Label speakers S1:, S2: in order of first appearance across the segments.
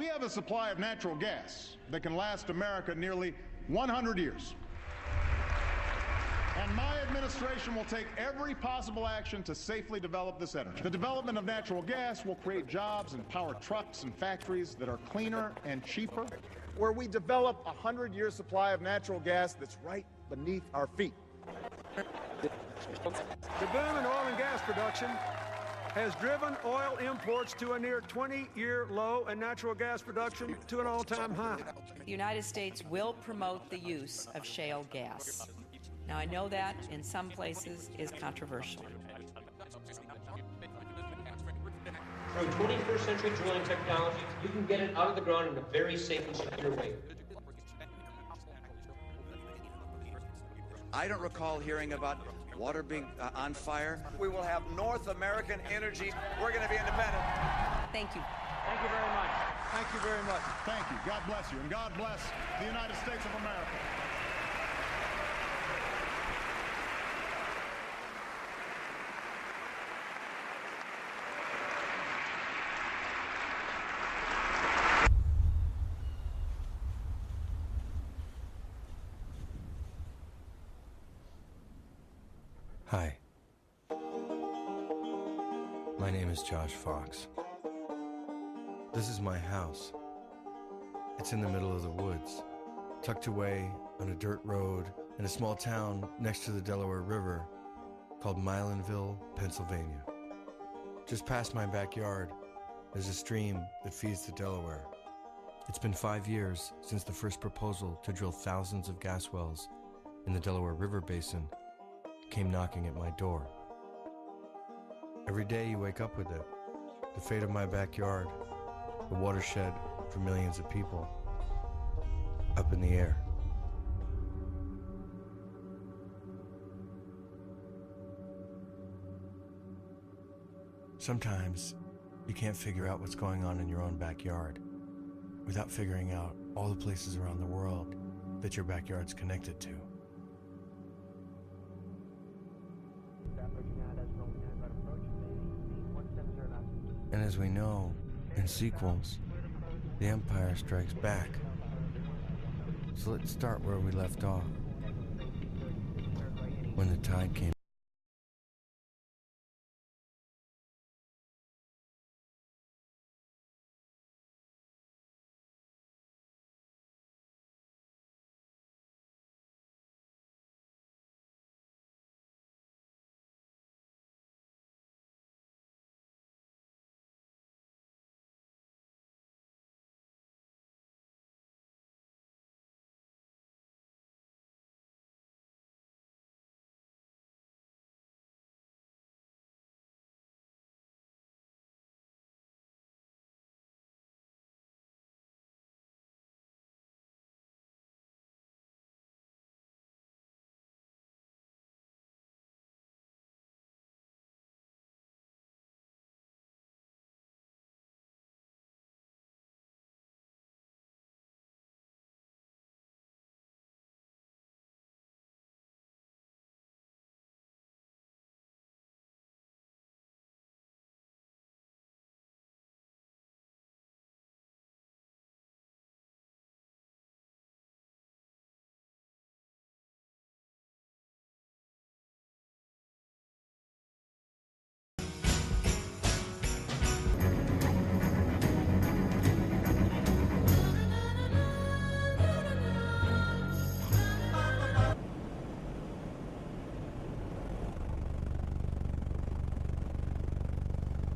S1: have a supply of natural gas that can last America nearly 100 years. And my administration will take every possible action to safely develop this energy. The development of natural gas will create jobs and power trucks and factories that are cleaner and cheaper, where we develop a 100-year supply of natural gas that's right beneath our feet.
S2: The boom in oil and gas production has driven oil imports to a near 20-year low and natural gas production to an all-time high.
S3: The United States will promote the use of shale gas. Now, I know that in some places is controversial.
S4: Through 21st century drilling technology, you can get it out of the ground in a very safe and secure way.
S5: I don't recall hearing about water being on fire.
S6: We will have North American energy. We're going to be independent.
S3: Thank you.
S4: Thank you very much.
S1: Thank you very much. Thank you. God bless you, and God bless the United States of America.
S7: Hi. My name is Josh Fox. This is my house. It's in the middle of the woods, tucked away on a dirt road in a small town next to the Delaware River called Milanville, Pennsylvania. Just past my backyard, there's a stream that feeds the Delaware. It's been 5 years since the first proposal to drill thousands of gas wells in the Delaware River Basin came knocking at my door. Every day you wake up with it. The fate of my backyard, the watershed for millions of people, up in the air. Sometimes you can't figure out what's going on in your own backyard without figuring out all the places around the world that your backyard's connected to. And as we know, in sequels, the Empire strikes back. So let's start where we left off. When the tide came.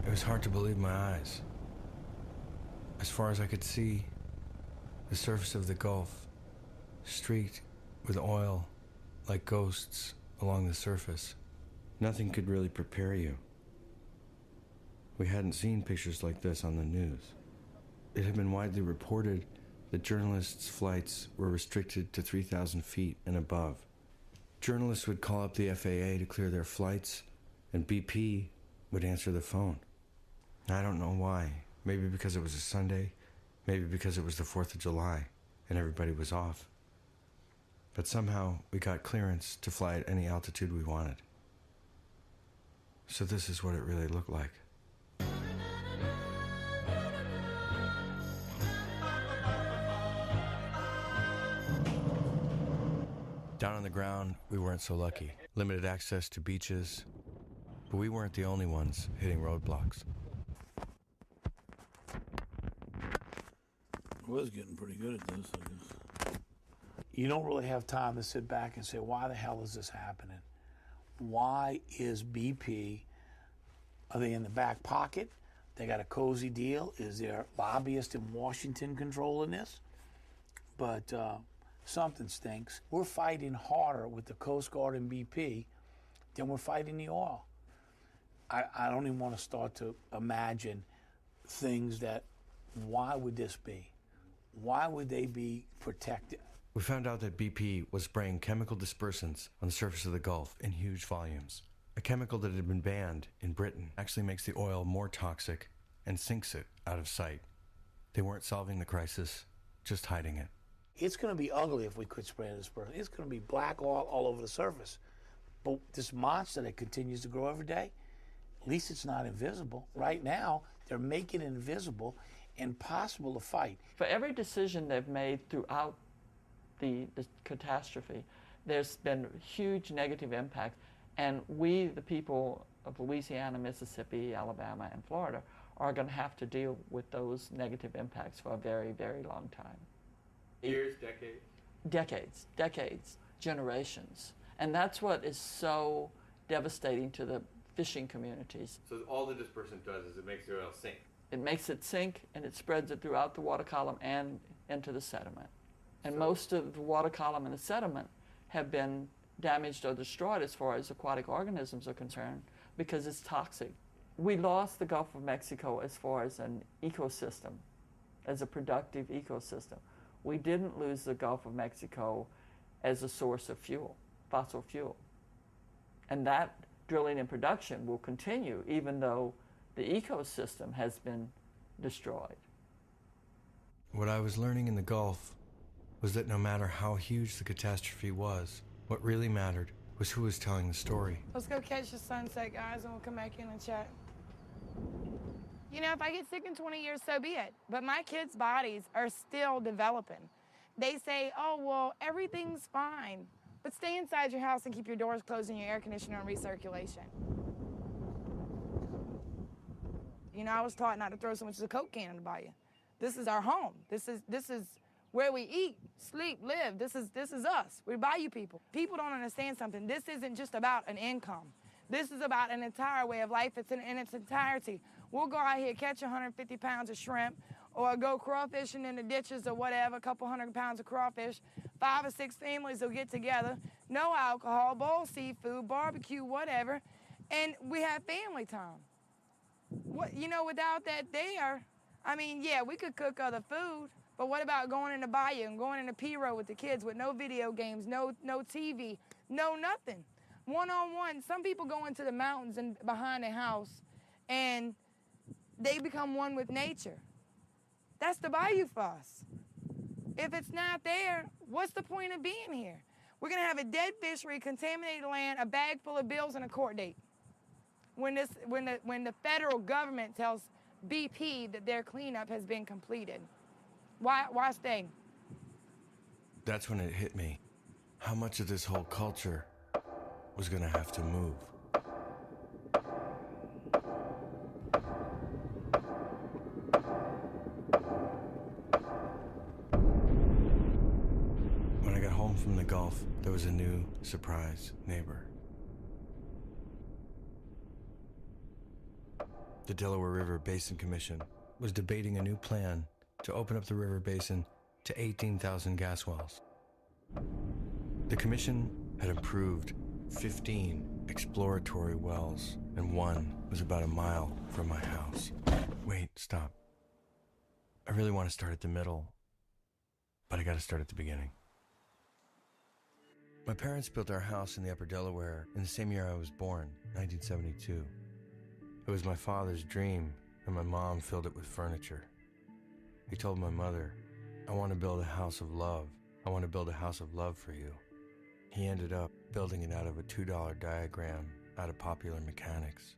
S7: It was hard to believe my eyes. As far as I could see, the surface of the Gulf, streaked with oil like ghosts along the surface. Nothing could really prepare you. We hadn't seen pictures like this on the news. It had been widely reported that journalists' flights were restricted to 3,000 feet and above. Journalists would call up the FAA to clear their flights, and BP would answer the phone. I don't know why. Maybe because it was a Sunday, maybe because it was the 4th of July and everybody was off. But somehow we got clearance to fly at any altitude we wanted. So this is what it really looked like. Down on the ground, we weren't so lucky. Limited access to beaches, but we weren't the only ones hitting roadblocks.
S8: I was getting pretty good at this, I guess.
S9: You don't really have time to sit back and say, why the hell is this happening? Why is BP, are they in the back pocket? They got a cozy deal? Is there lobbyists in Washington controlling this? But something stinks. We're fighting harder with the Coast Guard and BP than we're fighting the oil. I don't even want to start to imagine things that, why would this be? Why would they be protected?
S7: We found out that BP was spraying chemical dispersants on the surface of the Gulf in huge volumes. A chemical that had been banned in Britain actually makes the oil more toxic and sinks it out of sight. They weren't solving the crisis, just hiding it.
S9: It's going to be ugly if we quit spraying dispersant. It's going to be black oil all over the surface. But this monster that continues to grow every day, at least it's not invisible. Right now, they're making it invisible, impossible to fight.
S10: For every decision they've made throughout the catastrophe, there's been huge negative impact. And we, the people of Louisiana, Mississippi, Alabama, and Florida, are going to have to deal with those negative impacts for a very, very long time.
S7: Years, decades?
S10: Decades, generations. And that's what is so devastating to the fishing communities.
S7: So all the dispersant does is it makes the oil sink?
S10: It makes it sink, and it spreads it throughout the water column and into the sediment. And most of the water column and the sediment have been damaged or destroyed as far as aquatic organisms are concerned because it's toxic. We lost the Gulf of Mexico as far as an ecosystem, as a productive ecosystem. We didn't lose the Gulf of Mexico as a source of fuel, fossil fuel. And that drilling and production will continue even though the ecosystem has been destroyed.
S7: What I was learning in the Gulf was that no matter how huge the catastrophe was, what really mattered was who was telling the story.
S11: Let's go catch the sunset, guys, and we'll come back in and chat. You know, if I get sick in 20 years, so be it. But my kids' bodies are still developing. They say, oh, well, everything's fine. But stay inside your house and keep your doors closed and your air conditioner on recirculation. You know, I was taught not to throw so much as a Coke can in the bayou. This is our home. This is where we eat, sleep, live. This is us. We're bayou people. People don't understand something. This isn't just about an income. This is about an entire way of life. It's in its entirety. We'll go out here, catch 150 pounds of shrimp, or go crawfishing in the ditches or whatever, a couple 100 pounds of crawfish. 5 or 6 families will get together, no alcohol, bowl seafood, barbecue, whatever, and we have family time. What, you know, without that there, I mean, yeah, we could cook other food, but what about going in the bayou and going in the P-row with the kids with no video games, no TV, no nothing? One-on-one. Some people go into the mountains and behind their house and they become one with nature. That's the bayou for us. If it's not there, what's the point of being here? We're gonna have a dead fishery, contaminated land, a bag full of bills, and a court date. When the federal government tells BP that their cleanup has been completed. Why stay?
S7: That's when it hit me. How much of this whole culture was gonna have to move. When I got home from the Gulf, there was a new surprise neighbor. The Delaware River Basin Commission was debating a new plan to open up the river basin to 18,000 gas wells. The commission had approved 15 exploratory wells, and one was about a mile from my house. Wait, stop. I really want to start at the middle, but I got to start at the beginning. My parents built our house in the Upper Delaware in the same year I was born, 1972. It was my father's dream, and my mom filled it with furniture. He told my mother, I want to build a house of love. I want to build a house of love for you. He ended up building it out of a $2 diagram out of Popular Mechanics.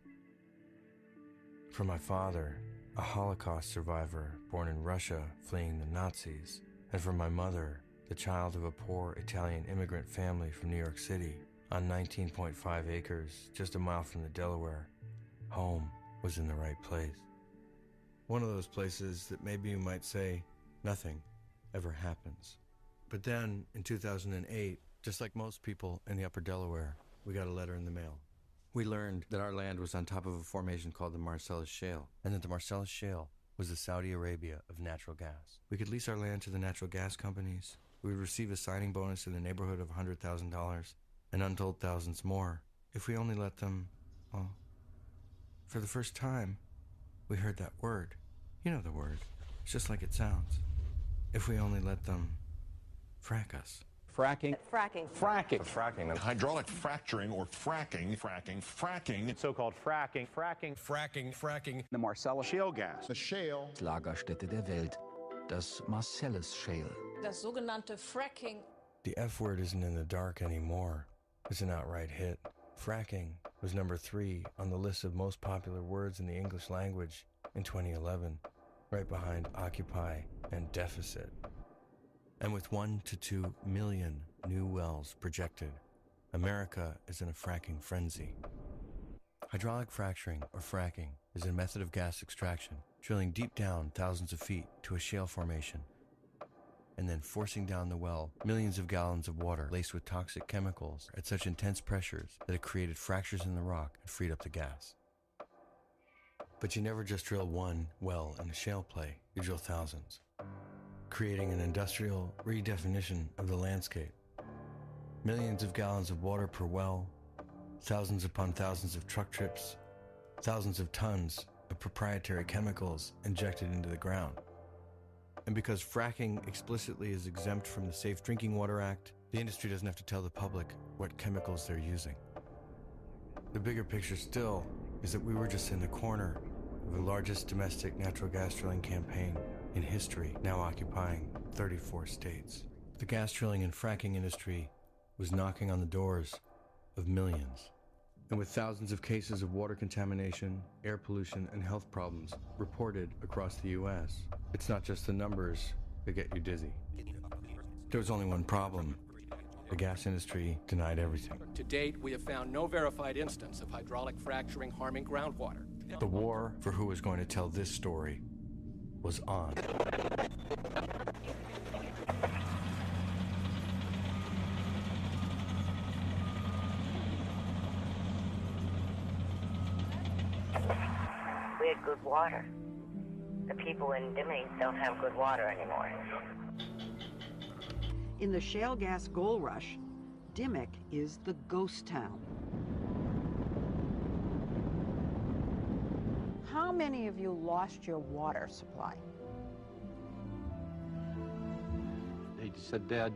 S7: For my father, a Holocaust survivor born in Russia fleeing the Nazis, and for my mother, the child of a poor Italian immigrant family from New York City on 19.5 acres just a mile from the Delaware, home was in the right place. One of those places that maybe you might say nothing ever happens. But then, in 2008, just like most people in the upper Delaware, we got a letter in the mail. We learned that our land was on top of a formation called the Marcellus Shale, and that the Marcellus Shale was the Saudi Arabia of natural gas. We could lease our land to the natural gas companies. We would receive a signing bonus in the neighborhood of $100,000 and untold thousands more if we only let them, well, for the first time, we heard that word. You know the word. It's just like it sounds. If we only let them frack us.
S12: Fracking.
S13: Fracking.
S12: Fracking.
S14: Fracking. Hydraulic fracturing or fracking. Fracking.
S12: So-called fracking. Fracking.
S14: The Marcellus shale gas.
S1: The shale.
S15: Lagerstätte der Welt. Das Marcellus Shale.
S13: Das sogenannte Fracking.
S7: The F word isn't in the dark anymore. It's an outright hit. Fracking was number 3 on the list of most popular words in the English language in 2011, right behind occupy and deficit. And with 1 to 2 million new wells projected, America is in a fracking frenzy. Hydraulic fracturing, or fracking, is a method of gas extraction, drilling deep down thousands of feet to a shale formation, and then forcing down the well millions of gallons of water laced with toxic chemicals at such intense pressures that it created fractures in the rock and freed up the gas. But you never just drill one well in a shale play, you drill thousands, creating an industrial redefinition of the landscape. Millions of gallons of water per well, thousands upon thousands of truck trips, thousands of tons of proprietary chemicals injected into the ground. And because fracking explicitly is exempt from the Safe Drinking Water Act, the industry doesn't have to tell the public what chemicals they're using. The bigger picture still is that we were just in the corner of the largest domestic natural gas drilling campaign in history, now occupying 34 states. The gas drilling and fracking industry was knocking on the doors of millions. And with thousands of cases of water contamination, air pollution, and health problems reported across the U.S., it's not just the numbers that get you dizzy. There was only one problem. The gas industry denied everything.
S16: To date, we have found no verified instance of hydraulic fracturing harming groundwater.
S7: The war for who was going to tell this story was on.
S17: We had good water. The people in Dimity don't have good water anymore.
S18: In the shale gas gold rush, Dimmick is the ghost town. How many of you lost your water supply?
S19: They said, Dad,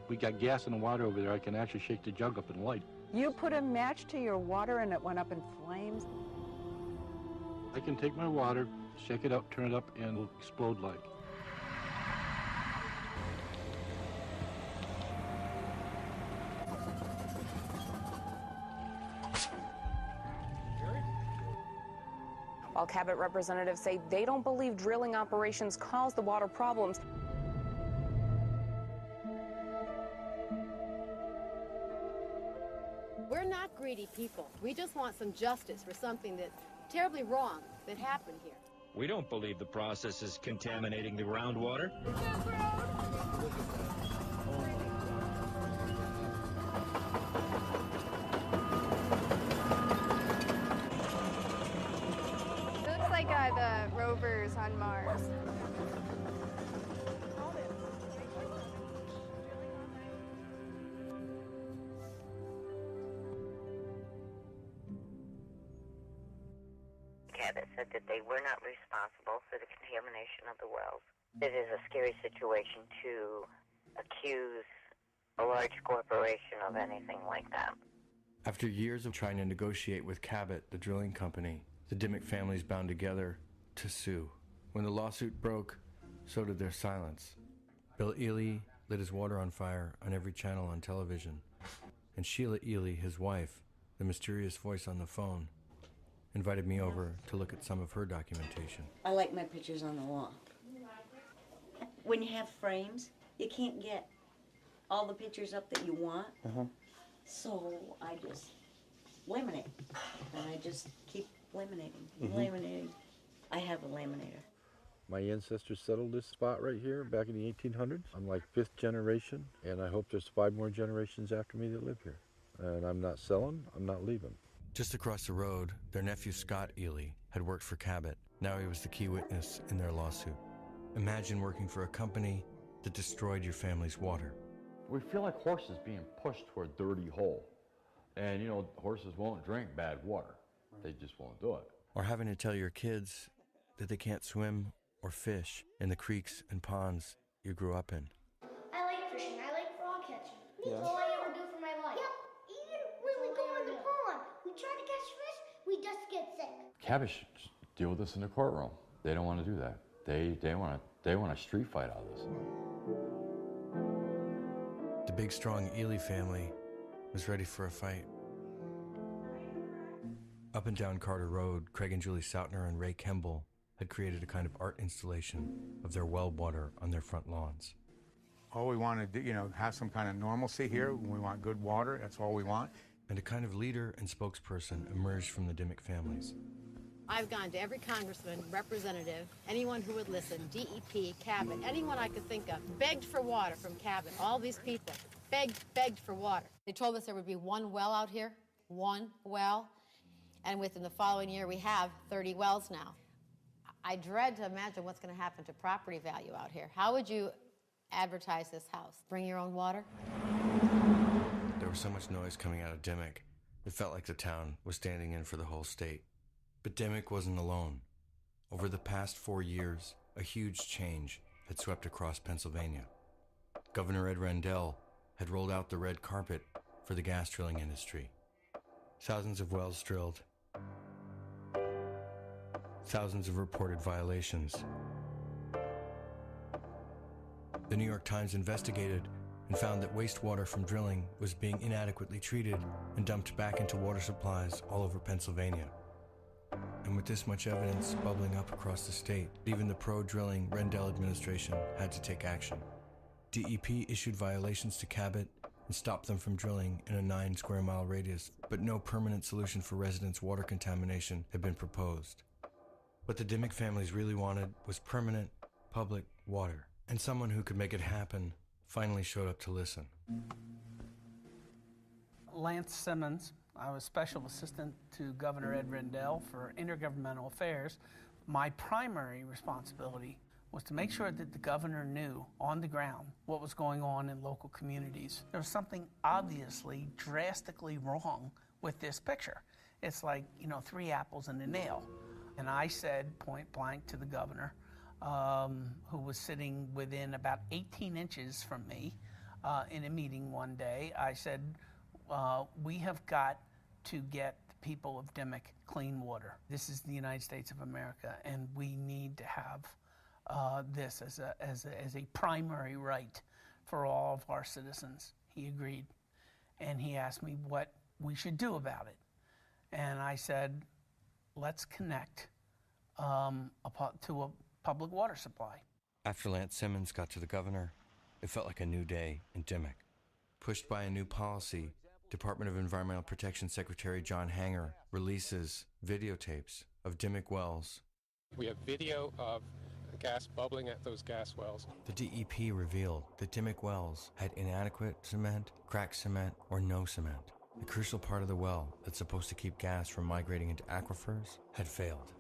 S19: we got gas in the water over there. I can actually shake the jug up and light.
S18: You put a match to your water and it went up in flames?
S19: I can take my water, shake it up, turn it up, and it'll explode like.
S20: While Cabot representatives say they don't believe drilling operations caused the water problems.
S21: We're not greedy people. We just want some justice for something that's terribly wrong that happened here.
S22: We don't believe the process is contaminating the groundwater.
S23: Looks like the rovers on Mars.
S17: Cabot said that they were not responsible for the contamination of the wells. It is a scary situation to accuse a large corporation of anything like that.
S7: After years of trying to negotiate with Cabot, the drilling company, the Dimmick families bound together to sue. When the lawsuit broke, so did their silence. Bill Ely lit his water on fire on every channel on television. And Sheila Ely, his wife, the mysterious voice on the phone, invited me over to look at some of her documentation.
S24: I like my pictures on the wall. When you have frames,
S2: you can't get all the pictures up that you want. So I just laminate, and I just keep laminating. I have a laminator.
S19: My ancestors settled this spot right here back in the 1800s. I'm like 5th generation, and I hope there's 5 more generations after me that live here. And I'm not selling, I'm not leaving.
S7: Just across the road, their nephew Scott Ely had worked for Cabot. Now he was the key witness in their lawsuit. Imagine working for a company that destroyed your family's water.
S5: We feel like horses being pushed toward a dirty hole. And, you know, horses won't drink bad water. They just won't do it.
S7: Or having to tell your kids that they can't swim or fish in the creeks and ponds you grew up in.
S6: I like fishing. I like frog catching. That's all I ever do for my life. Yep. Even when we go in the pond, we try to catch fish, we just get sick.
S5: Cabot should deal with this in the courtroom. They don't want to do that. They want a street fight out of this.
S7: The big, strong Ely family was ready for a fight. Up and down Carter Road, Craig and Julie Soutner and Ray Kemble had created a kind of art installation of their well water on their front lawns.
S24: All we want to do, you know, have some kind of normalcy here. We want good water. That's all we want.
S7: And a kind of leader and spokesperson emerged from the Dimmick families.
S21: I've gone to every congressman, representative, anyone who would listen, DEP, Cabot, anyone I could think of, begged for water from Cabot. All these people begged for water. They told us there would be one well out here, one well, and within the following year we have 30 wells now. I dread to imagine what's going to happen to property value out here. How would you advertise this house? Bring your own water?
S7: There was so much noise coming out of Dimmick, it felt like the town was standing in for the whole state. But Dimmick wasn't alone. Over the past 4 years, a huge change had swept across Pennsylvania. Governor Ed Rendell had rolled out the red carpet for the gas drilling industry. Thousands of wells drilled. Thousands of reported violations. The New York Times investigated and found that wastewater from drilling was being inadequately treated and dumped back into water supplies all over Pennsylvania. And with this much evidence bubbling up across the state, even the pro-drilling Rendell administration had to take action. DEP issued violations to Cabot and stopped them from drilling in a 9-square-mile radius, but no permanent solution for residents' water contamination had been proposed. What the Dimmick families really wanted was permanent public water, and someone who could make it happen finally showed up to listen.
S25: Lance Simmons. I was special assistant to Governor Ed Rendell for intergovernmental affairs. My primary responsibility was to make sure that the governor knew on the ground what was going on in local communities. There was something obviously drastically wrong with this picture. It's like, you know, 3 apples and a nail. And I said point blank to the governor, who was sitting within about 18 inches from me in a meeting one day, I said, we have got to get the people of Dimmick clean water. This is the United States of America, and we need to have this as a primary right for all of our citizens. He agreed, and he asked me what we should do about it. And I said, let's connect to a public water supply.
S7: After Lance Simmons got to the governor, it felt like a new day in Dimmick. Pushed by a new policy, Department of Environmental Protection Secretary John Hanger releases videotapes of Dimmick wells.
S16: We have video of gas bubbling at those gas wells.
S7: The DEP revealed that Dimmick wells had inadequate cement, cracked cement, or no cement. The crucial part of the well that's supposed to keep gas from migrating into aquifers had failed,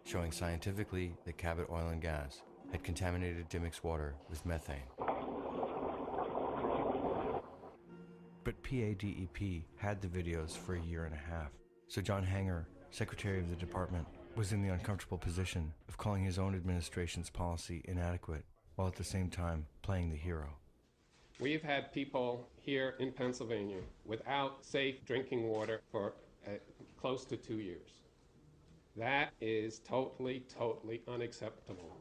S7: showing scientifically that Cabot Oil and Gas had contaminated Dimmick's water with methane. But PADEP had the videos for a year and a half, so John Hanger, Secretary of the Department, was in the uncomfortable position of calling his own administration's policy inadequate, while at the same time playing the hero.
S16: We've had people here in Pennsylvania without safe drinking water for close to 2 years. That is totally unacceptable.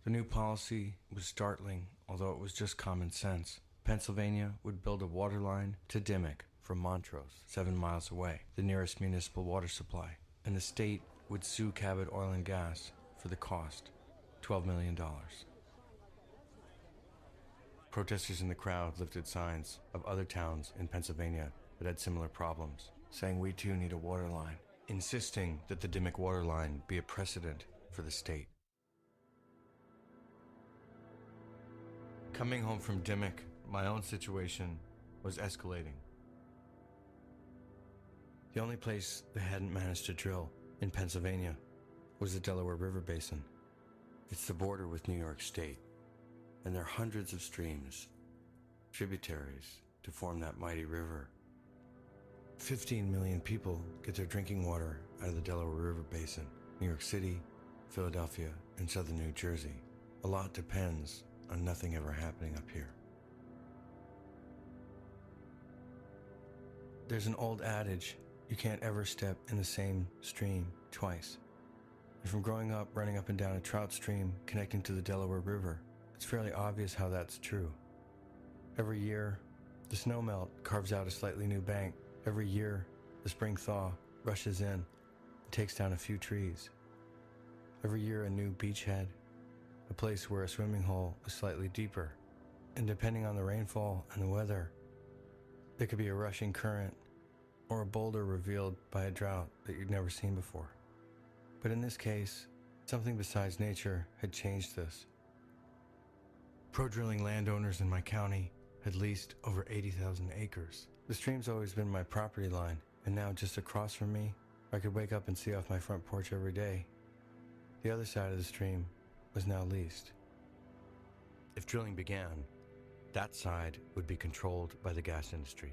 S7: The new policy was startling, although it was just common sense. Pennsylvania would build a water line to Dimmick from Montrose, 7 miles away, the nearest municipal water supply, and the state would sue Cabot Oil and Gas for the cost, $12 million. Protesters in the crowd lifted signs of other towns in Pennsylvania that had similar problems, saying we too need a water line, insisting that the Dimmock water line be a precedent for the state. Coming home from Dimmock, my own situation was escalating. The only place they hadn't managed to drill in Pennsylvania was the Delaware River Basin. It's the border with New York State, and there are hundreds of streams, tributaries, to form that mighty river. 15 million people get their drinking water out of the Delaware River Basin, New York City, Philadelphia, and southern New Jersey. A lot depends on nothing ever happening up here. There's an old adage, you can't ever step in the same stream twice. And from growing up running up and down a trout stream connecting to the Delaware River, it's fairly obvious how that's true. Every year, the snowmelt carves out a slightly new bank. Every year, the spring thaw rushes in and takes down a few trees. Every year, a new beachhead, a place where a swimming hole is slightly deeper. And depending on the rainfall and the weather, there could be a rushing current or a boulder revealed by a drought that you'd never seen before. But in this case, something besides nature had changed this. Pro-drilling landowners in my county had leased over 80,000 acres. The stream's always been my property line, and now just across from me, I could wake up and see off my front porch every day. The other side of the stream was now leased. If drilling began, that side would be controlled by the gas industry.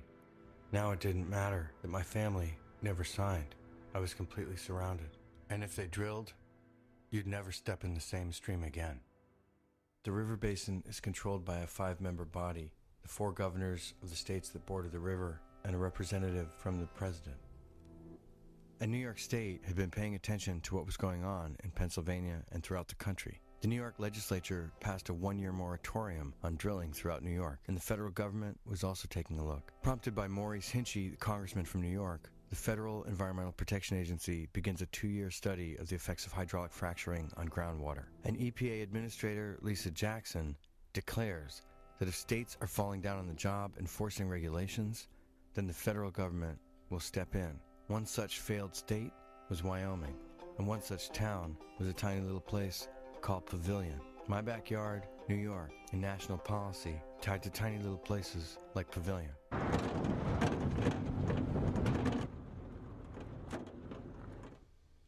S7: Now it didn't matter that my family never signed. I was completely surrounded. And if they drilled, you'd never step in the same stream again. The river basin is controlled by a 5-member body, the 4 governors of the states that border the river, and a representative from the president. And New York State had been paying attention to what was going on in Pennsylvania and throughout the country. The New York legislature passed a 1-year moratorium on drilling throughout New York, and the federal government was also taking a look. Prompted by Maurice Hinchey, the congressman from New York, the Federal Environmental Protection Agency begins a 2-year study of the effects of hydraulic fracturing on groundwater. And EPA Administrator Lisa Jackson declares that if states are falling down on the job enforcing regulations, then the federal government will step in. One such failed state was Wyoming, and one such town was a tiny little place called Pavilion. My backyard, New York, and national policy tied to tiny little places like Pavilion.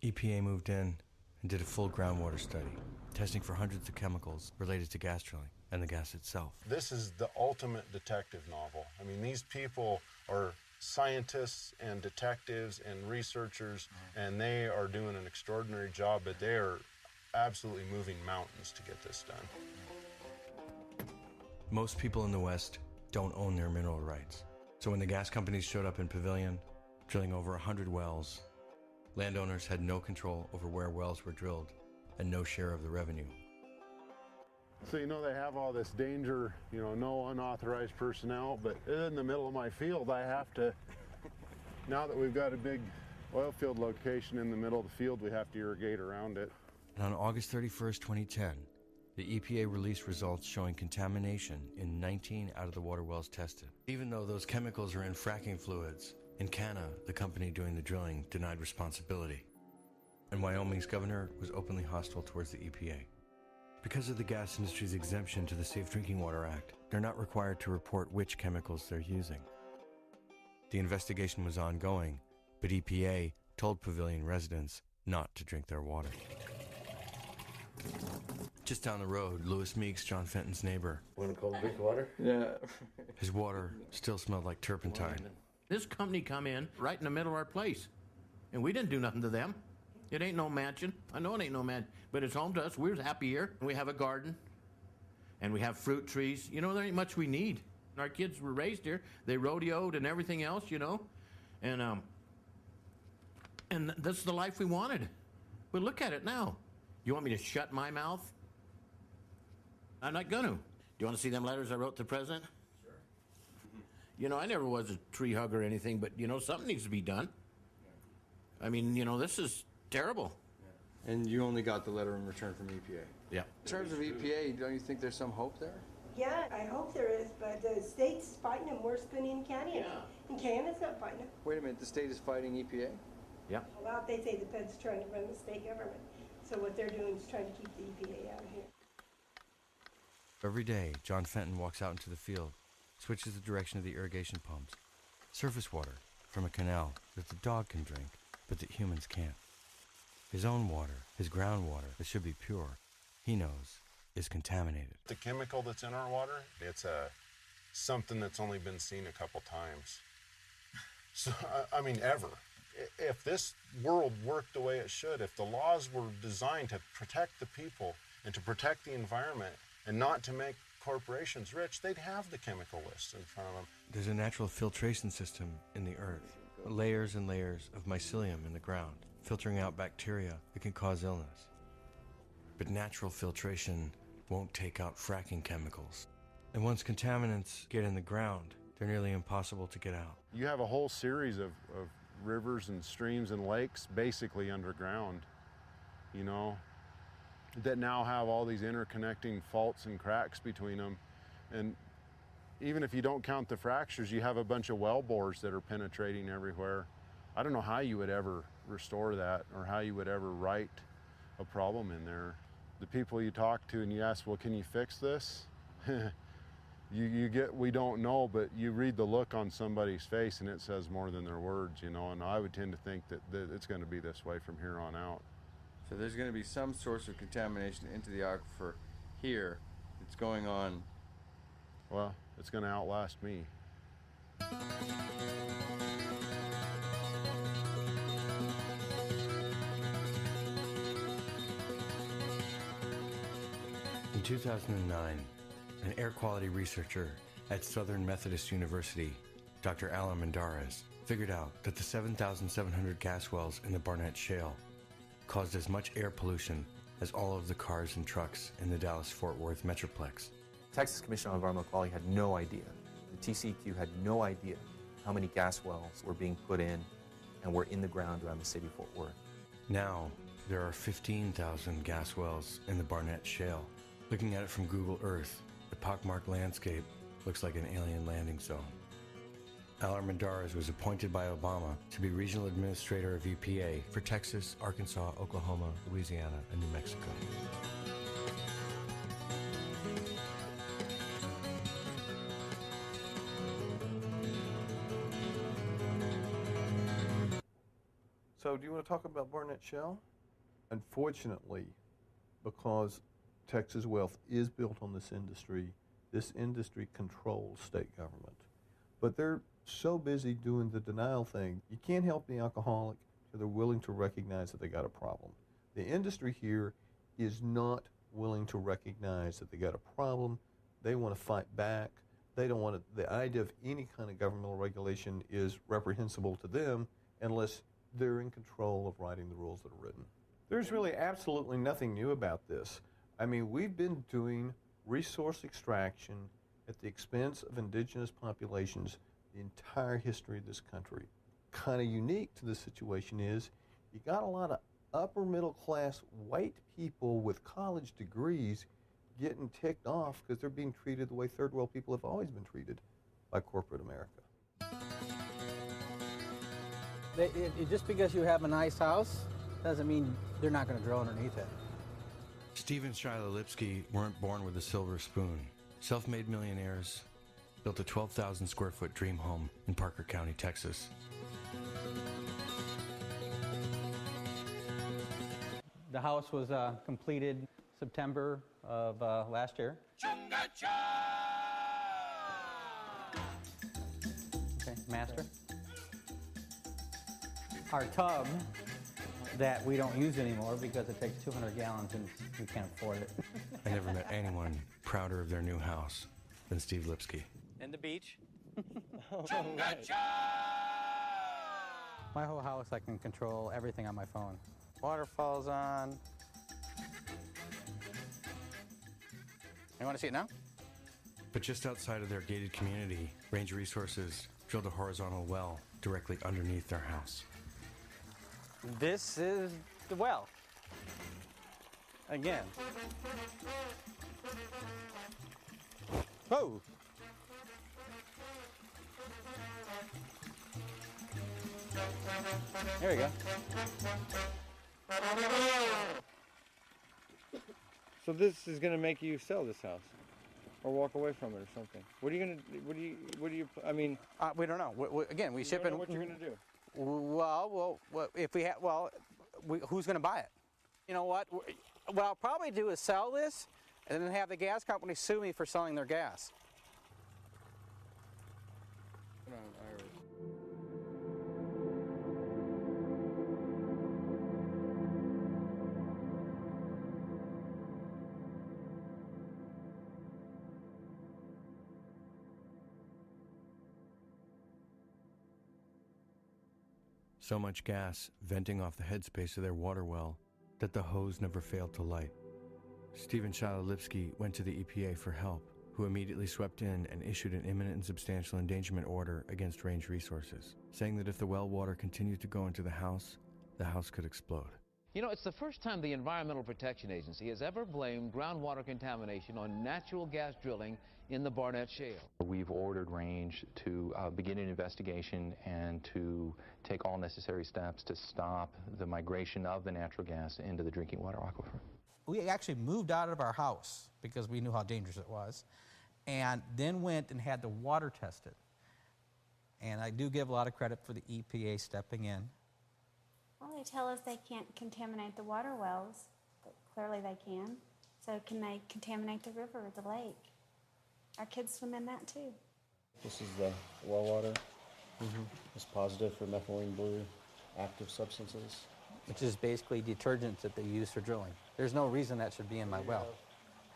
S7: EPA moved in and did a full groundwater study, testing for hundreds of chemicals related to gas drilling and the gas itself.
S3: This is the ultimate detective novel. I mean, these people are scientists and detectives and researchers, and they are doing an extraordinary job, but they are absolutely moving mountains to get this done.
S7: Most people in the West don't own their mineral rights. So when the gas companies showed up in Pavilion, drilling over 100 wells, landowners had no control over where wells were drilled and no share of the revenue.
S3: So, you know, they have all this danger, you know, no unauthorized personnel, but in the middle of my field, I have to, now that we've got a big oil field location in the middle of the field, we have to irrigate around it.
S7: And on August 31st, 2010, the EPA released results showing contamination in 19 out of the water wells tested. Even though those chemicals are in fracking fluids, Encana, the company doing the drilling, denied responsibility. And Wyoming's governor was openly hostile towards the EPA. Because of the gas industry's exemption to the Safe Drinking Water Act, they're not required to report which chemicals they're using. The investigation was ongoing, but EPA told Pavilion residents not to drink their water. Just down the road, Louis Meeks, John Fenton's neighbor.
S4: Want to cold drink water?
S7: Yeah. His water still smelled like turpentine.
S4: This company come in right in the middle of our place, and we didn't do nothing to them. It ain't no mansion. I know it ain't no mansion, but it's home to us. We're happy here. We have a garden, and we have fruit trees. You know, there ain't much we need. Our kids were raised here. They rodeoed and everything else, you know, and that's the life we wanted. But look at it now. You want me to shut my mouth? I'm not gonna. Do you want to see them letters I wrote to the president? Sure. You know, I never was a tree hugger or anything, but, you know, something needs to be done. I mean, you know, this is terrible.
S8: And you only got the letter in return from EPA?
S4: Yeah.
S8: In terms of EPA, don't you think there's some hope there? Yeah, I hope there is, but the state's fighting them worse than in Canada. Yeah. And Canada's not fighting them.
S9: Wait a minute, the state is fighting EPA?
S4: Yeah.
S8: Well, they say the feds trying to run the state government. So what they're doing is trying to keep the EPA out of here.
S7: Every day, John Fenton walks out into the field, switches the direction of the irrigation pumps. Surface water from a canal that the dog can drink, but that humans can't. His own water, his groundwater, that should be pure, he knows, is contaminated.
S3: The chemical that's in our water, it's something that's only been seen a couple times. So, I mean, ever. If this world worked the way it should, if the laws were designed to protect the people and to protect the environment and not to make corporations rich, they'd have the chemical lists in front of them.
S7: There's a natural filtration system in the earth, layers and layers of mycelium in the ground, filtering out bacteria that can cause illness. But natural filtration won't take out fracking chemicals. And once contaminants get in the ground, they're nearly impossible to get out.
S3: You have a whole series of rivers and streams and lakes basically underground, you know, that now have all these interconnecting faults and cracks between them. And even if you don't count the fractures, you have a bunch of well bores that are penetrating everywhere. I don't know how you would ever restore that or how you would ever right a problem in there. The people you talk to and you ask, well, can you fix this? you get, we don't know, but you read the look on somebody's face and it says more than their words, you know, and I would tend to think that it's going to be this way from here on out.
S9: So there's going to be some source of contamination into the aquifer here that's going on.
S3: Well, it's going to outlast me.
S7: In 2009, an air quality researcher at Southern Methodist University, Dr. Alan Mendarez, figured out that the 7,700 gas wells in the Barnett Shale caused as much air pollution as all of the cars and trucks in the Dallas-Fort Worth Metroplex.
S10: Texas Commission on Environmental Quality had no idea. The TCEQ had no idea how many gas wells were being put in and were in the ground around the city of Fort Worth.
S7: Now, there are 15,000 gas wells in the Barnett Shale. Looking at it from Google Earth, the pockmarked landscape looks like an alien landing zone. Alan Mendarez was appointed by Obama to be regional administrator of EPA for Texas, Arkansas, Oklahoma, Louisiana, and New Mexico.
S11: So do you want to talk about Barnett Shale? Unfortunately, because Texas wealth is built on this industry controls state government. But they're so busy doing the denial thing, you can't help the alcoholic till they're willing to recognize that they got a problem. The industry here is not willing to recognize that they got a problem. They want to fight back. They don't want to, the idea of any kind of governmental regulation is reprehensible to them unless they're in control of writing the rules that are written. There's really absolutely nothing new about this. I mean, we've been doing resource extraction at the expense of indigenous populations the entire history of this country. Kind of unique to this situation is you got a lot of upper middle class white people with college degrees getting ticked off because they're being treated the way third world people have always been treated by corporate America.
S12: Just because you have a nice house doesn't mean they're not going to drill underneath it.
S7: Steve and Shyla Lipsky weren't born with a silver spoon. Self-made millionaires built a 12,000 square foot dream home in Parker County, Texas.
S12: The house was completed September of last year. Okay, master. Our tub that we don't use anymore because it takes 200 gallons and we can't afford it.
S7: I never met anyone prouder of their new house than Steve Lipsky.
S12: And the beach. My whole house, I can control everything on my phone. Waterfall's on. You want to see it now?
S7: But just outside of their gated community, Range Resources drilled a horizontal well directly underneath their house.
S12: This is the well. Again.
S1: Oh! There we go.
S9: So this is going to make you sell this house, or walk away from it, or something. What are you going to? What do you? I mean,
S1: we don't know. Again, we ship it.
S9: What you're going to do?
S1: Well, if we have, who's going to buy it? You know what? What I'll probably do is sell this, and then have the gas company sue me for selling their gas.
S7: So much gas venting off the headspace of their water well that the hose never failed to light. Stephen Shiloh-Lipsky went to the EPA for help, who immediately swept in and issued an imminent and substantial endangerment order against Range Resources, saying that if the well water continued to go into the house could explode.
S13: You know, it's the first time the Environmental Protection Agency has ever blamed groundwater contamination on natural gas drilling in the Barnett Shale.
S10: We've ordered Range to begin an investigation and to take all necessary steps to stop the migration of the natural gas into the drinking water aquifer.
S1: We actually moved out of our house because we knew how dangerous it was, and then went and had the water tested. And I do give a lot of credit for the EPA stepping in.
S14: Well, they tell us they can't contaminate the water wells, but clearly they can. So can they contaminate the river or the lake? Our kids swim in that too.
S15: This is the well water. It's positive for methylene blue active substances.
S1: Which is basically detergents that they use for drilling. There's no reason that should be in my well.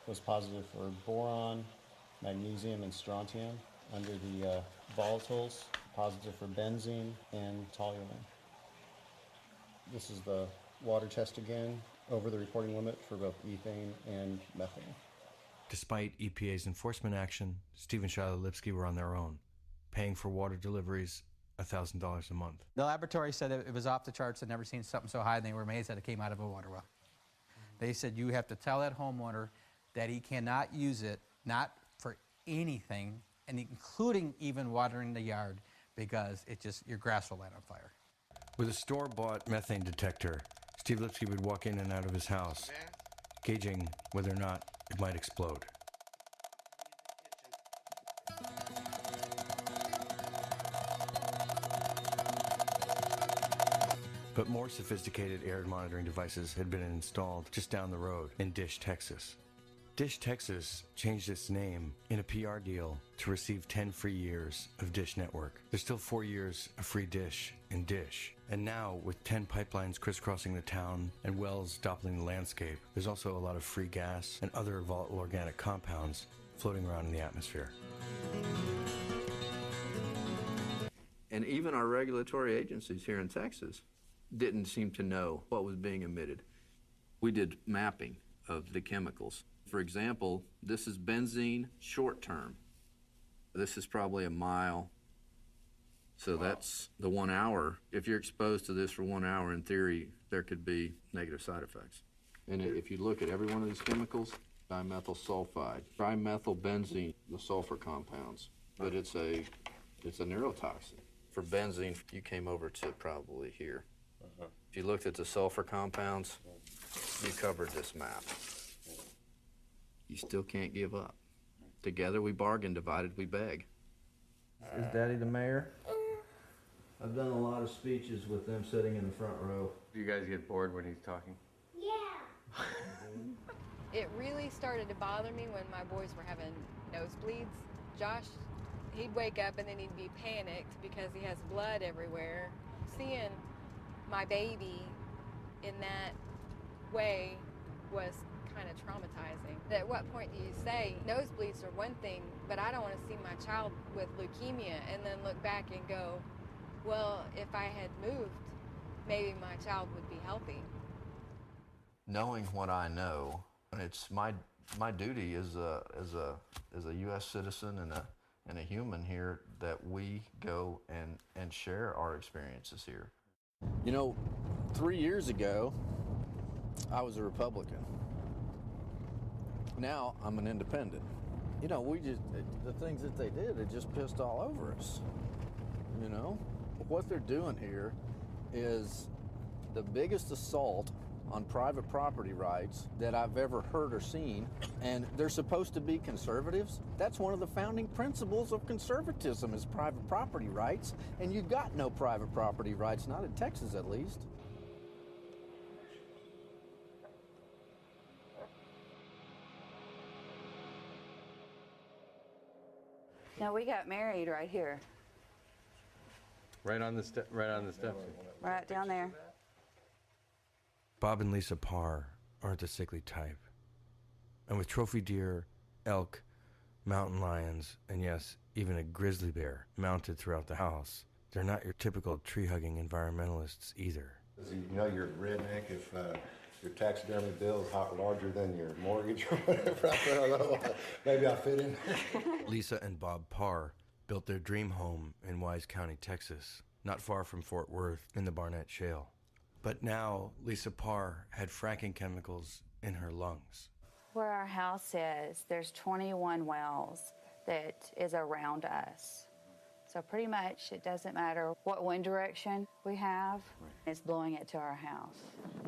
S15: It was positive for boron, magnesium, and strontium. Under the volatiles, positive for benzene and toluene. This is the water test again, over the reporting limit for both ethane and methane.
S7: Despite EPA's enforcement action, Stephen Shiloh-Lipsky were on their own, paying for water deliveries $1,000 a month.
S1: The laboratory said it was off the charts. They'd never seen something so high, and they were amazed that it came out of a water well. They said you have to tell that homeowner that he cannot use it, not for anything, and including even watering the yard, because your grass will light on fire.
S7: With a store-bought methane detector, Steve Lipsky would walk in and out of his house, gauging whether or not it might explode. But more sophisticated air monitoring devices had been installed just down the road in Dish, Texas. Dish, Texas changed its name in a PR deal to receive 10 free years of Dish Network. There's still 4 years of free Dish in Dish. And now, with 10 pipelines crisscrossing the town and wells doppling the landscape, there's also a lot of free gas and other volatile organic compounds floating around in the atmosphere.
S4: And even our regulatory agencies here in Texas didn't seem to know what was being emitted. We did mapping of the chemicals. For example, this is benzene short term. This is probably a mile. So that's the 1 hour. If you're exposed to this for 1 hour, in theory, there could be negative side effects. And if you look at every one of these chemicals, dimethyl sulfide, trimethylbenzene, the sulfur compounds, but it's a neurotoxin. For benzene, you came over to probably here. If you looked at the sulfur compounds, you covered this map. You still can't give up. Together we bargain, divided we beg.
S18: Is Daddy the mayor? I've done a lot of speeches with them sitting in the front row.
S9: Do you guys get bored when he's talking?
S14: Yeah.
S20: It really started to bother me when my boys were having nosebleeds. Josh, he'd wake up and then he'd be panicked because he has blood everywhere. Seeing my baby in that way was kind of traumatizing. At what point do you say nosebleeds are one thing, but I don't want to see my child with leukemia and then look back and go, well, if I had moved, maybe my child would be healthy.
S10: Knowing what I know, it's my duty as a U.S. citizen and a human here that we go and share our experiences here.
S4: You know, 3 years ago, I was a Republican. Now I'm an independent.
S10: you know, the things that they did, it just pissed all over us, you know? What they're doing here is the biggest assault on private property rights that I've ever heard or seen, and they're supposed to be conservatives. That's one of the founding principles of conservatism is private property rights, and you got no private property rights, not in Texas at least.
S2: No, we got married right here,
S7: Right on the steps.
S2: right down there.
S7: Bob and Lisa Parr aren't the sickly type. And with trophy deer, elk, mountain lions, and yes, even a grizzly bear mounted throughout the house, they're not your typical tree-hugging environmentalists either.
S17: You know you're a redneck if your taxidermy bill is larger than your mortgage or whatever. I don't know. Maybe I fit in.
S7: Lisa and Bob Parr built their dream home in Wise County, Texas, not far from Fort Worth in the Barnett Shale. But now Lisa Parr had fracking chemicals in her lungs.
S2: Where our house is, there's 21 wells that is around us. So pretty much it doesn't matter what wind direction we have, it's blowing it to our house.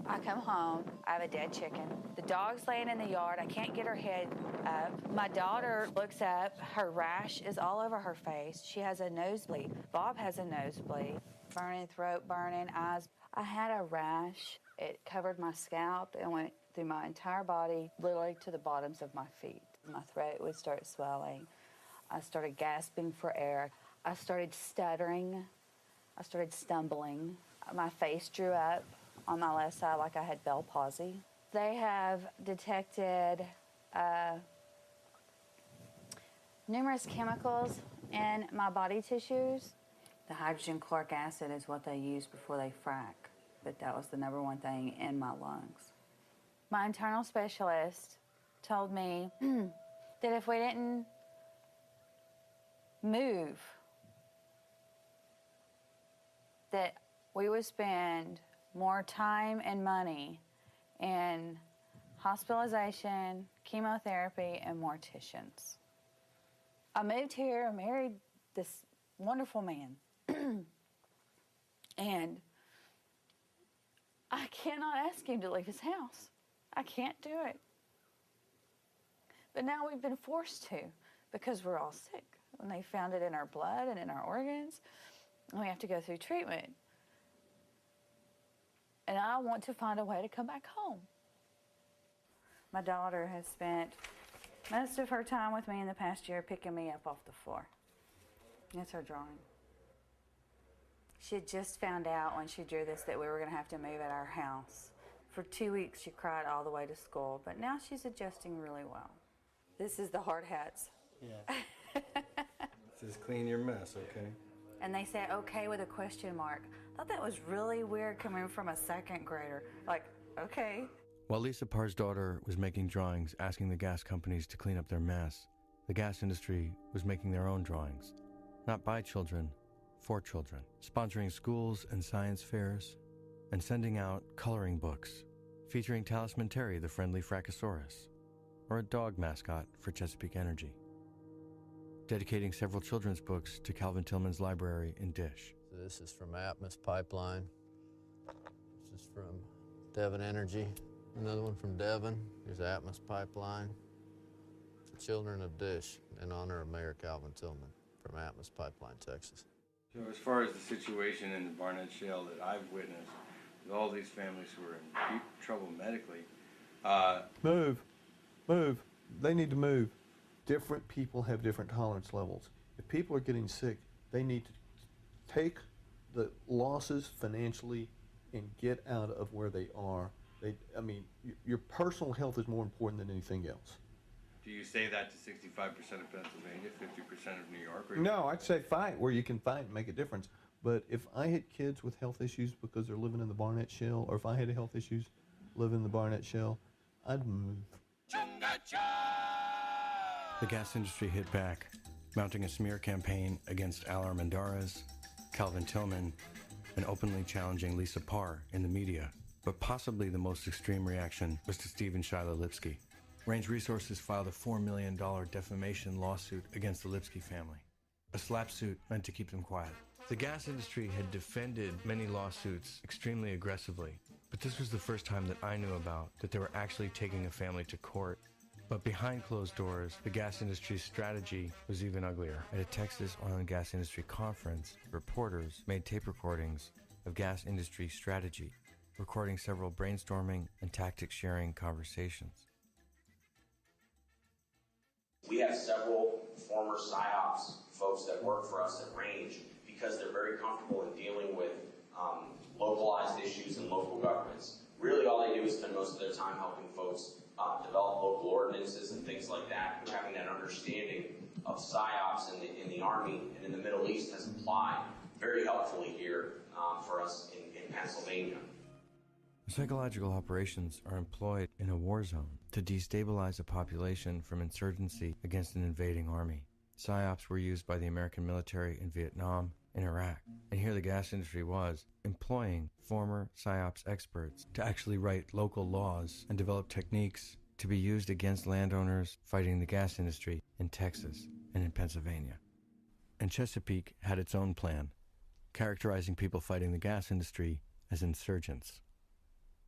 S2: I come home, I have a dead chicken. The dog's laying in the yard, I can't get her head up. My daughter looks up, her rash is all over her face. She has a nosebleed. Bob has a nosebleed. Burning throat, burning eyes. I had a rash. It covered my scalp and went through my entire body, literally to the bottoms of my feet. My throat would start swelling. I started gasping for air. I started stuttering. I started stumbling. My face drew up on my left side like I had Bell palsy. They have detected numerous chemicals in my body tissues. The hydrogen chloric acid is what they use before they frack, but that was the #1 thing in my lungs. My internal specialist told me that if we didn't move, that we would spend more time and money in hospitalization, chemotherapy, and morticians. I moved here, I married this wonderful man, and I cannot ask him to leave his house. I can't do it. But now we've been forced to because we're all sick. And they found it in our blood and in our organs, and we have to go through treatment. And I want to find a way to come back home. My daughter has spent most of her time with me in the past year picking me up off the floor. That's her drawing. She had just found out when she drew this that we were going to have to move at our house. For 2 weeks, she cried all the way to school, but now she's adjusting really well. This is the hard hats.
S7: Yeah. Just clean your mess, okay?
S2: And they say, okay, with a question mark. I thought that was really weird coming from a second grader. Like, okay.
S7: While Lisa Parr's daughter was making drawings asking the gas companies to clean up their mess, the gas industry was making their own drawings. Not by children, for children. Sponsoring schools and science fairs, and sending out coloring books featuring Talisman Terry, the friendly Frackosaurus, or a dog mascot for Chesapeake Energy. Dedicating several children's books to Calvin Tillman's library in Dish.
S10: This is from Atmos Pipeline. This is from Devon Energy. Another one from Devon. Here's Atmos Pipeline. Children of Dish, in honor of Mayor Calvin Tillman, from Atmos Pipeline, Texas.
S7: So as far as the situation in the Barnett Shale that I've witnessed, with all these families who are in deep trouble medically,
S11: Move. They need to move. Different people have different tolerance levels. If people are getting sick, they need to take the losses financially and get out of where they are. Your personal health is more important than anything else.
S7: do you say that to 65% of Pennsylvania, 50% of New York? Or
S11: No, I'd say fight where you can fight and make a difference. But if I had kids with health issues because they're living in the Barnett Shale, or if I had health issues living in the Barnett Shale, I'd move.
S7: The gas industry hit back, mounting a smear campaign against Al Armendariz, Calvin Tillman, and openly challenging Lisa Parr in the media. But possibly the most extreme reaction was to Stephen Shiloh Lipsky, Range Resources filed a $4 million defamation lawsuit against the Lipsky family, a slap suit meant to keep them quiet. The gas industry had defended many lawsuits extremely aggressively, but this was the first time that I knew about that they were actually taking a family to court. But behind closed doors, the gas industry's strategy was even uglier. At a Texas oil and gas industry conference, reporters made tape recordings of gas industry strategy, recording several brainstorming and tactic-sharing conversations.
S5: We have several former PSYOPs folks that work for us at Range because they're very comfortable in dealing with localized issues and local governments. Really all they do is spend most of their time helping folks develop local ordinances and things like that. And having that understanding of PSYOPs in the Army and in the Middle East has applied very helpfully here for us in Pennsylvania.
S7: Psychological operations are employed in a war zone to destabilize a population from insurgency against an invading army. PSYOPs were used by the American military in Vietnam and Iraq. And here the gas industry was employing former PSYOPs experts to actually write local laws and develop techniques to be used against landowners fighting the gas industry in Texas and in Pennsylvania. And Chesapeake had its own plan, characterizing people fighting the gas industry as insurgents.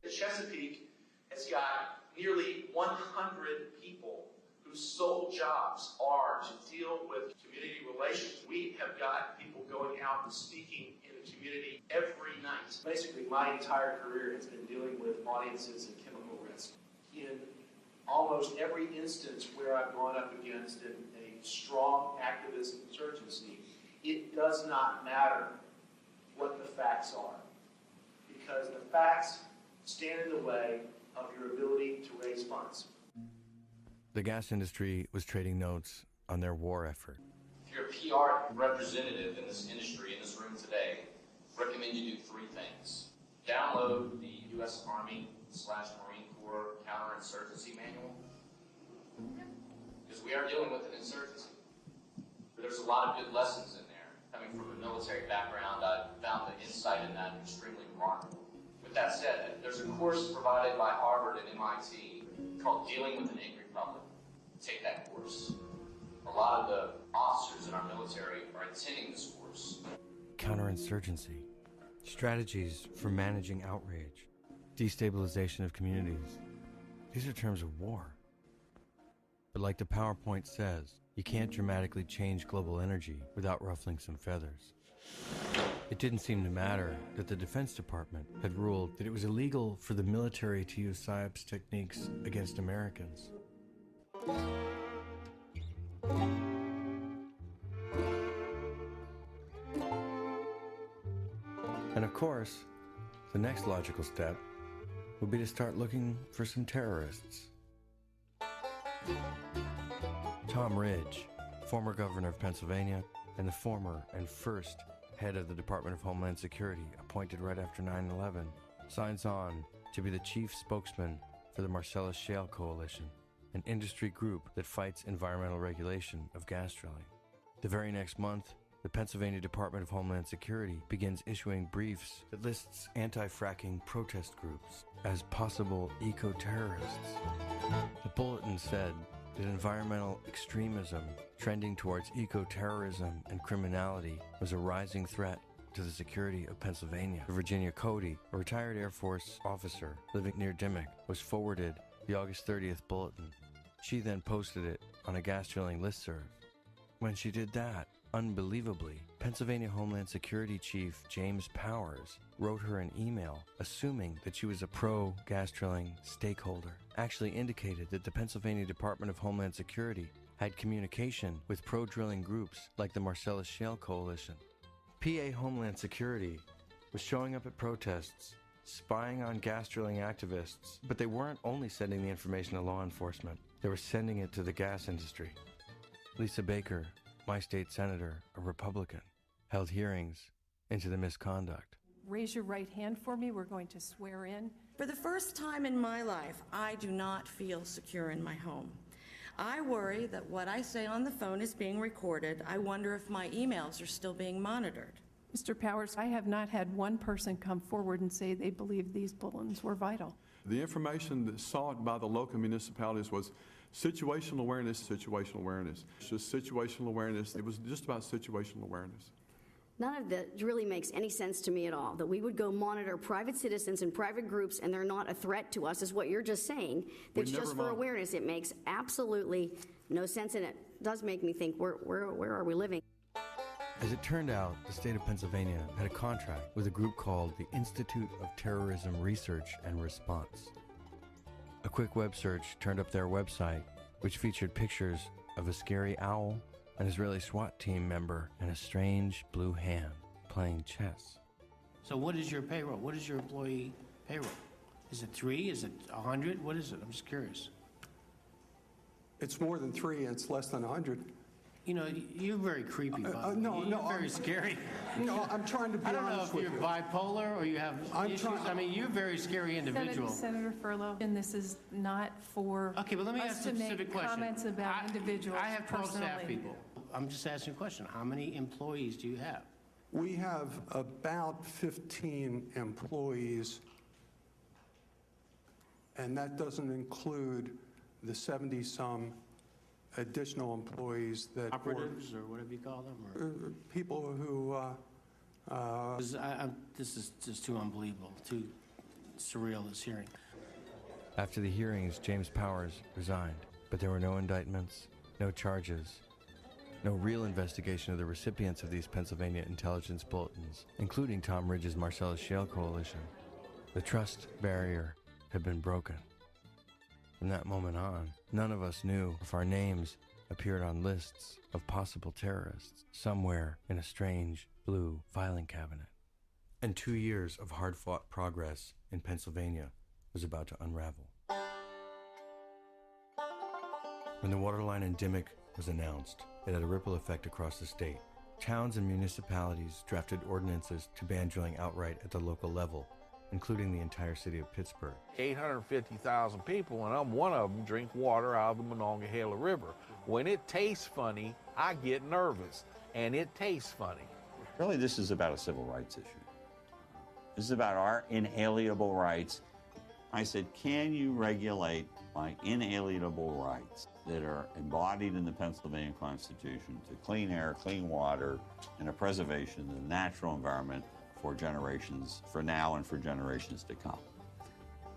S6: Chesapeake has got nearly 100 people whose sole jobs are to deal with community relations. We have got people going out and speaking in the community every night. Basically, my entire career has been dealing with audiences and chemical risk. In almost every instance where I've gone up against a strong activist insurgency, it does not matter what the facts are, because the facts stand in the way of your ability to raise funds.
S7: The gas industry was trading notes on their war effort.
S5: If you're a PR representative in this industry, in this room today, recommend you do three things. Download the U.S. Army/Marine Corps counterinsurgency manual, because we are dealing with an insurgency. There's a lot of good lessons in there. Coming from a military background, I found the insight in that extremely remarkable. With that said, there's a course provided by Harvard and MIT called Dealing with an Angry Public. Take that course. A lot of the officers in our military are attending this course.
S7: Counterinsurgency, strategies for managing outrage, destabilization of communities. These are terms of war. But like the PowerPoint says, you can't dramatically change global energy without ruffling some feathers. It didn't seem to matter that the Defense Department had ruled that it was illegal for the military to use PSYOPs techniques against Americans. And of course, the next logical step would be to start looking for some terrorists. Tom Ridge, former governor of Pennsylvania and the former and first head of the Department of Homeland Security, appointed right after 9/11, signs on to be the chief spokesman for the Marcellus Shale Coalition, an industry group that fights environmental regulation of gas drilling. The very next month, the Pennsylvania Department of Homeland Security begins issuing briefs that lists anti-fracking protest groups as possible eco-terrorists. The bulletin said that environmental extremism trending towards eco-terrorism and criminality was a rising threat to the security of Pennsylvania. Virginia Cody, a retired Air Force officer living near Dimmock, was forwarded the August 30th bulletin. She then posted it on a gas drilling listserv. When she did that, unbelievably, Pennsylvania Homeland Security Chief James Powers wrote her an email assuming that she was a pro-gas drilling stakeholder, actually indicated that the Pennsylvania Department of Homeland Security had communication with pro-drilling groups like the Marcellus Shale Coalition. PA Homeland Security was showing up at protests, spying on gas drilling activists, but they weren't only sending the information to law enforcement, they were sending it to the gas industry. Lisa Baker, my state senator, a Republican, held hearings into the misconduct.
S19: Raise your right hand for me. We're going to swear in.
S22: For the first time in my life, I do not feel secure in my home. I worry that what I say on the phone is being recorded. I wonder if my emails are still being monitored.
S19: Mr. Powers, I have not had one person come forward and say they believe these bulletins were vital.
S16: The information that's sought by the local municipalities was situational awareness, situational awareness. It's just situational awareness. It was just about situational awareness.
S21: None of that really makes any sense to me at all, that we would go monitor private citizens and private groups and they're not a threat to us, is what you're just saying. It's just for awareness. It makes absolutely no sense, and it does make me think, where are we living?
S7: As it turned out, the state of Pennsylvania had a contract with a group called the Institute of Terrorism Research and Response. A quick web search turned up their website, which featured pictures of a scary owl, an Israeli SWAT team member, and a strange blue hand playing chess.
S23: So what is your payroll? What is your employee payroll? Is it 3? Is it 100? What is it? I'm just curious.
S24: It's more than 3, and it's less than 100.
S23: You know, you're very creepy, Bob. You're very scary.
S24: No, I'm trying to be honest with you.
S23: I don't know if you're bipolar or you have issues. I mean, you're a very scary individual.
S19: Senator Furlow, and this is not for
S23: okay, but let me ask a specific question.
S19: Comments about individuals.
S23: I have 12
S19: personally.
S23: staff people. I'm just asking a question. How many employees do you have?
S24: We have about 15 employees, and that doesn't include the 70-some additional employees that
S23: operatives or whatever you call them, or
S24: people who.
S23: This is just too unbelievable, too surreal. This hearing.
S7: After the hearings, James Powers resigned, but there were no indictments, no charges, no real investigation of the recipients of these Pennsylvania intelligence bulletins, including Tom Ridge's Marcellus Shale Coalition. The trust barrier had been broken. From that moment on, none of us knew if our names appeared on lists of possible terrorists somewhere in a strange blue filing cabinet. And 2 years of hard-fought progress in Pennsylvania was about to unravel. When the water line in Dimmock was announced, it had a ripple effect across the state. Towns and municipalities drafted ordinances to ban drilling outright at the local level, including the entire city of Pittsburgh.
S25: 850,000 people, and I'm one of them, drink water out of the Monongahela River. When it tastes funny, I get nervous, and it tastes funny.
S26: Really, this is about a civil rights issue. This is about our inalienable rights. I said, can you regulate my inalienable rights that are embodied in the Pennsylvania Constitution to clean air, clean water, and a preservation of the natural environment for generations, for now and for generations to come?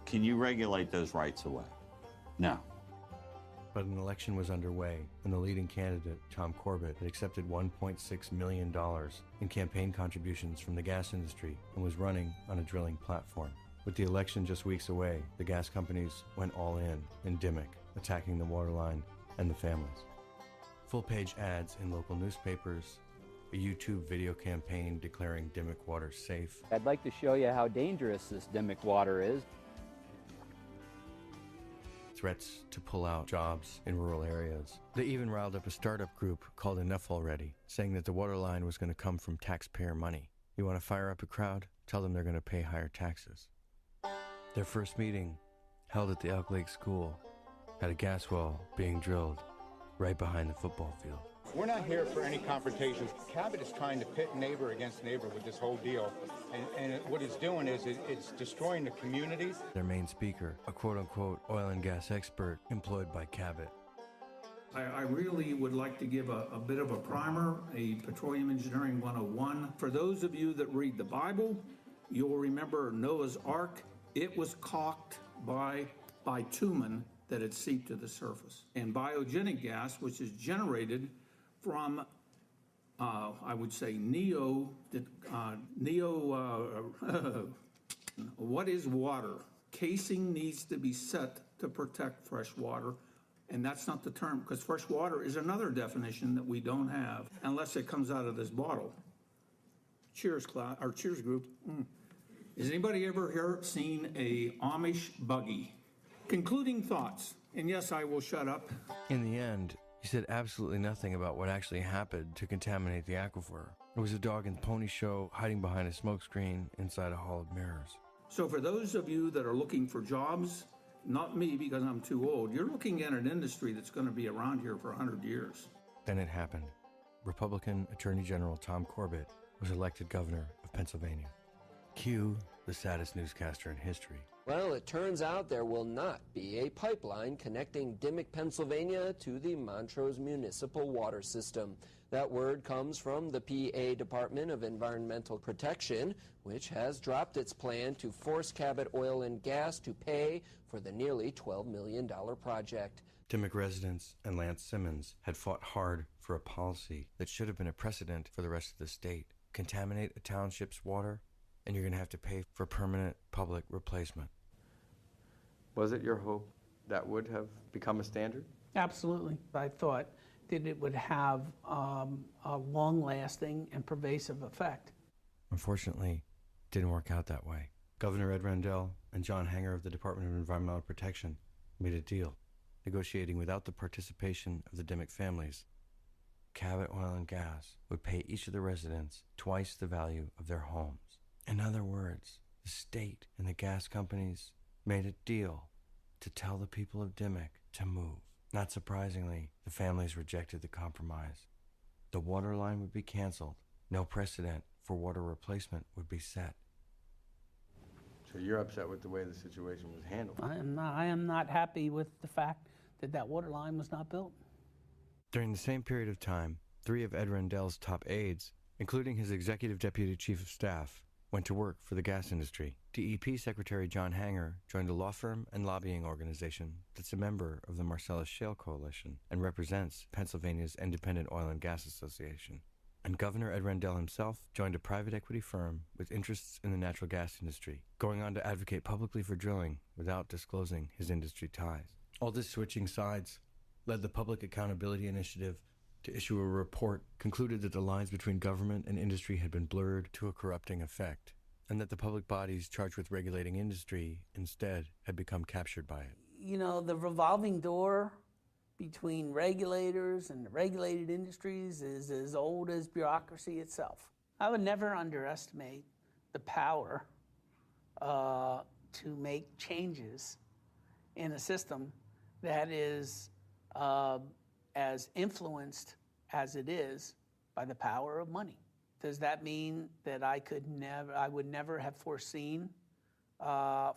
S26: Can you regulate those rights away? No.
S7: But an election was underway, and the leading candidate, Tom Corbett, had accepted $1.6 million in campaign contributions from the gas industry and was running on a drilling platform. With the election just weeks away, the gas companies went all in Dimmock, attacking the water line and the families. Full-page ads in local newspapers, a YouTube video campaign declaring Dimmock water safe.
S27: I'd like to show you how dangerous this Dimmock water is.
S7: Threats to pull out jobs in rural areas. They even riled up a startup group called Enough Already, saying that the water line was going to come from taxpayer money. You want to fire up a crowd? Tell them they're going to pay higher taxes. Their first meeting, held at the Elk Lake School, had a gas well being drilled right behind the football field.
S28: We're not here for any confrontations. Cabot is trying to pit neighbor against neighbor with this whole deal. And what it's doing is it's destroying the communities.
S7: Their main speaker, a quote-unquote oil and gas expert employed by Cabot.
S29: I really would like to give a bit of a primer, a Petroleum Engineering 101. For those of you that read the Bible, you'll remember Noah's Ark. It was caulked by bitumen that had seeped to the surface. And biogenic gas, which is generated from, I would say, what is water? Casing needs to be set to protect fresh water. And that's not the term, because fresh water is another definition that we don't have unless it comes out of this bottle. Cheers, class, or cheers, group. Has anybody ever here seen a Amish buggy? Concluding thoughts, and yes, I will shut up.
S7: In the end, he said absolutely nothing about what actually happened to contaminate the aquifer. It was a dog and pony show hiding behind a smokescreen inside a hall of mirrors.
S29: So for those of you that are looking for jobs, not me because I'm too old, you're looking at an industry that's going to be around here for 100 years.
S7: Then it happened. Republican Attorney General Tom Corbett was elected governor of Pennsylvania. Cue the saddest newscaster in history.
S1: Well, it turns out there will not be a pipeline connecting Dimock, Pennsylvania to the Montrose municipal water system. That word comes from the PA Department of Environmental Protection, which has dropped its plan to force Cabot Oil and Gas to pay for the nearly $12 million project.
S7: Dimock residents and Lance Simmons had fought hard for a policy that should have been a precedent for the rest of the state. Contaminate a township's water, and you're going to have to pay for permanent public replacement.
S3: Was it your hope that would have become a standard?
S23: Absolutely. I thought that it would have a long-lasting and pervasive effect.
S7: Unfortunately, it didn't work out that way. Governor Ed Rendell and John Hanger of the Department of Environmental Protection made a deal, negotiating without the participation of the Dimock families. Cabot Oil and Gas would pay each of the residents twice the value of their homes. In other words, the state and the gas companies made a deal to tell the people of Dimock to move. Not surprisingly, the families rejected the compromise. The water line would be canceled. No precedent for water replacement would be set.
S3: So you're upset with the way the situation was handled?
S23: I am not happy with the fact that that water line was not built.
S7: During the same period of time, 3 of Ed Rendell's top aides, including his executive deputy chief of staff, went to work for the gas industry. DEP Secretary John Hanger joined a law firm and lobbying organization that's a member of the Marcellus Shale Coalition and represents Pennsylvania's Independent Oil and Gas Association. And Governor Ed Rendell himself joined a private equity firm with interests in the natural gas industry, going on to advocate publicly for drilling without disclosing his industry ties. All this switching sides led the Public Accountability Initiative to issue a report concluded that the lines between government and industry had been blurred to a corrupting effect, and that the public bodies charged with regulating industry instead had become captured by it.
S23: You know, the revolving door between regulators and the regulated industries is as old as bureaucracy itself. I would never underestimate the power to make changes in a system that is as influenced as it is by the power of money. Does that mean that I would never have foreseen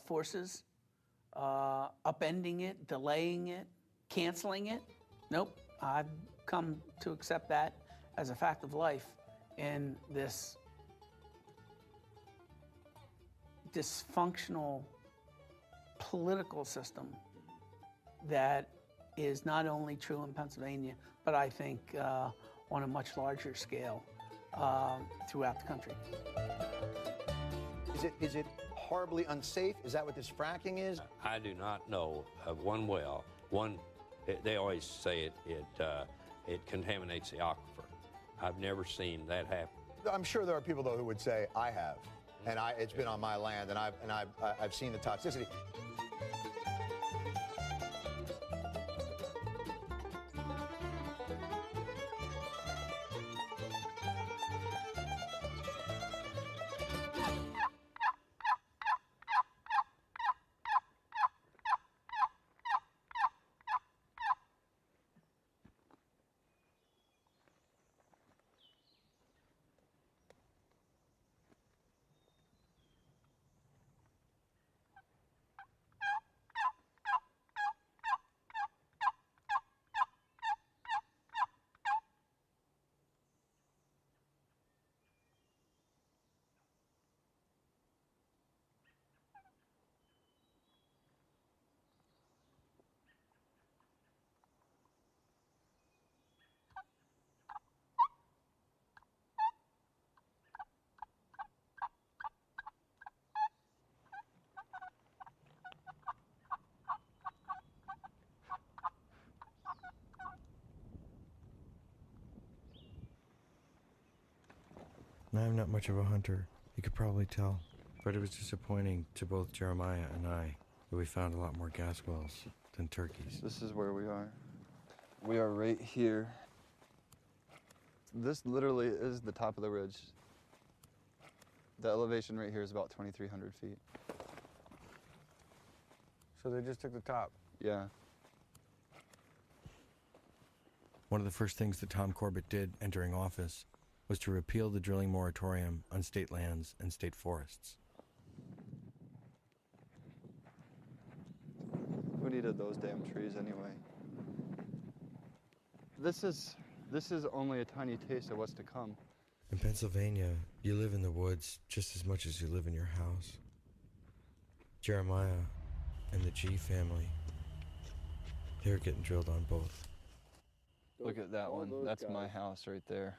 S23: forces upending it, delaying it, canceling it? Nope. I've come to accept that as a fact of life in this dysfunctional political system that is not only true in Pennsylvania, but I think on a much larger scale throughout the country.
S8: Is it horribly unsafe? Is that what this fracking is?
S9: I do not know of one well. They always say it contaminates the aquifer. I've never seen that happen.
S8: I'm sure there are people though who would say I have, and it's been on my land, and I've seen the toxicity.
S7: I'm not much of a hunter, you could probably tell. But it was disappointing to both Jeremiah and I that we found a lot more gas wells than turkeys.
S12: This is where we are. We are right here. This literally is the top of the ridge. The elevation right here is about 2,300 feet.
S3: So they just took the top?
S12: Yeah.
S7: One of the first things that Tom Corbett did entering office was to repeal the drilling moratorium on state lands and state forests.
S12: Who needed those damn trees anyway? This is only a tiny taste of what's to come.
S7: In Pennsylvania, you live in the woods just as much as you live in your house. Jeremiah and the G family, they're getting drilled on both.
S12: Look at that one. That's my house right there.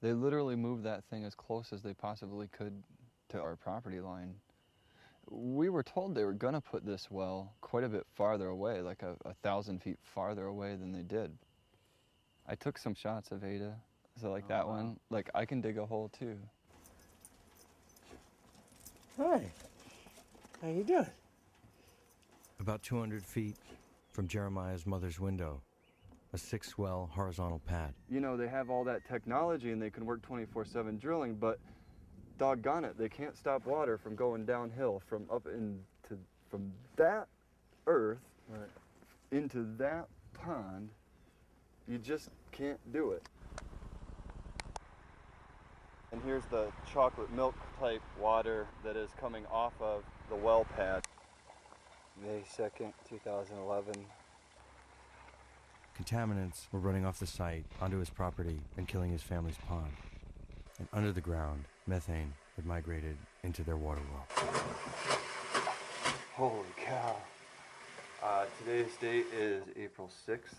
S12: They literally moved that thing as close as they possibly could to our property line. We were told they were going to put this well quite a bit farther away, like 1,000 feet farther away than they did. I took some shots of Ada, so like that one, like I can dig a hole too.
S2: Hi, how you doing?
S7: About 200 feet from Jeremiah's mother's window, a 6-well horizontal pad.
S12: You know, they have all that technology and they can work 24/7 drilling, but doggone it, they can't stop water from going downhill from that earth into that pond. You just can't do it. And here's the chocolate milk type water that is coming off of the well pad. May 2nd, 2011.
S7: Contaminants were running off the site onto his property and killing his family's pond. And under the ground, methane had migrated into their water well.
S12: Holy cow. Today's date is April 6th,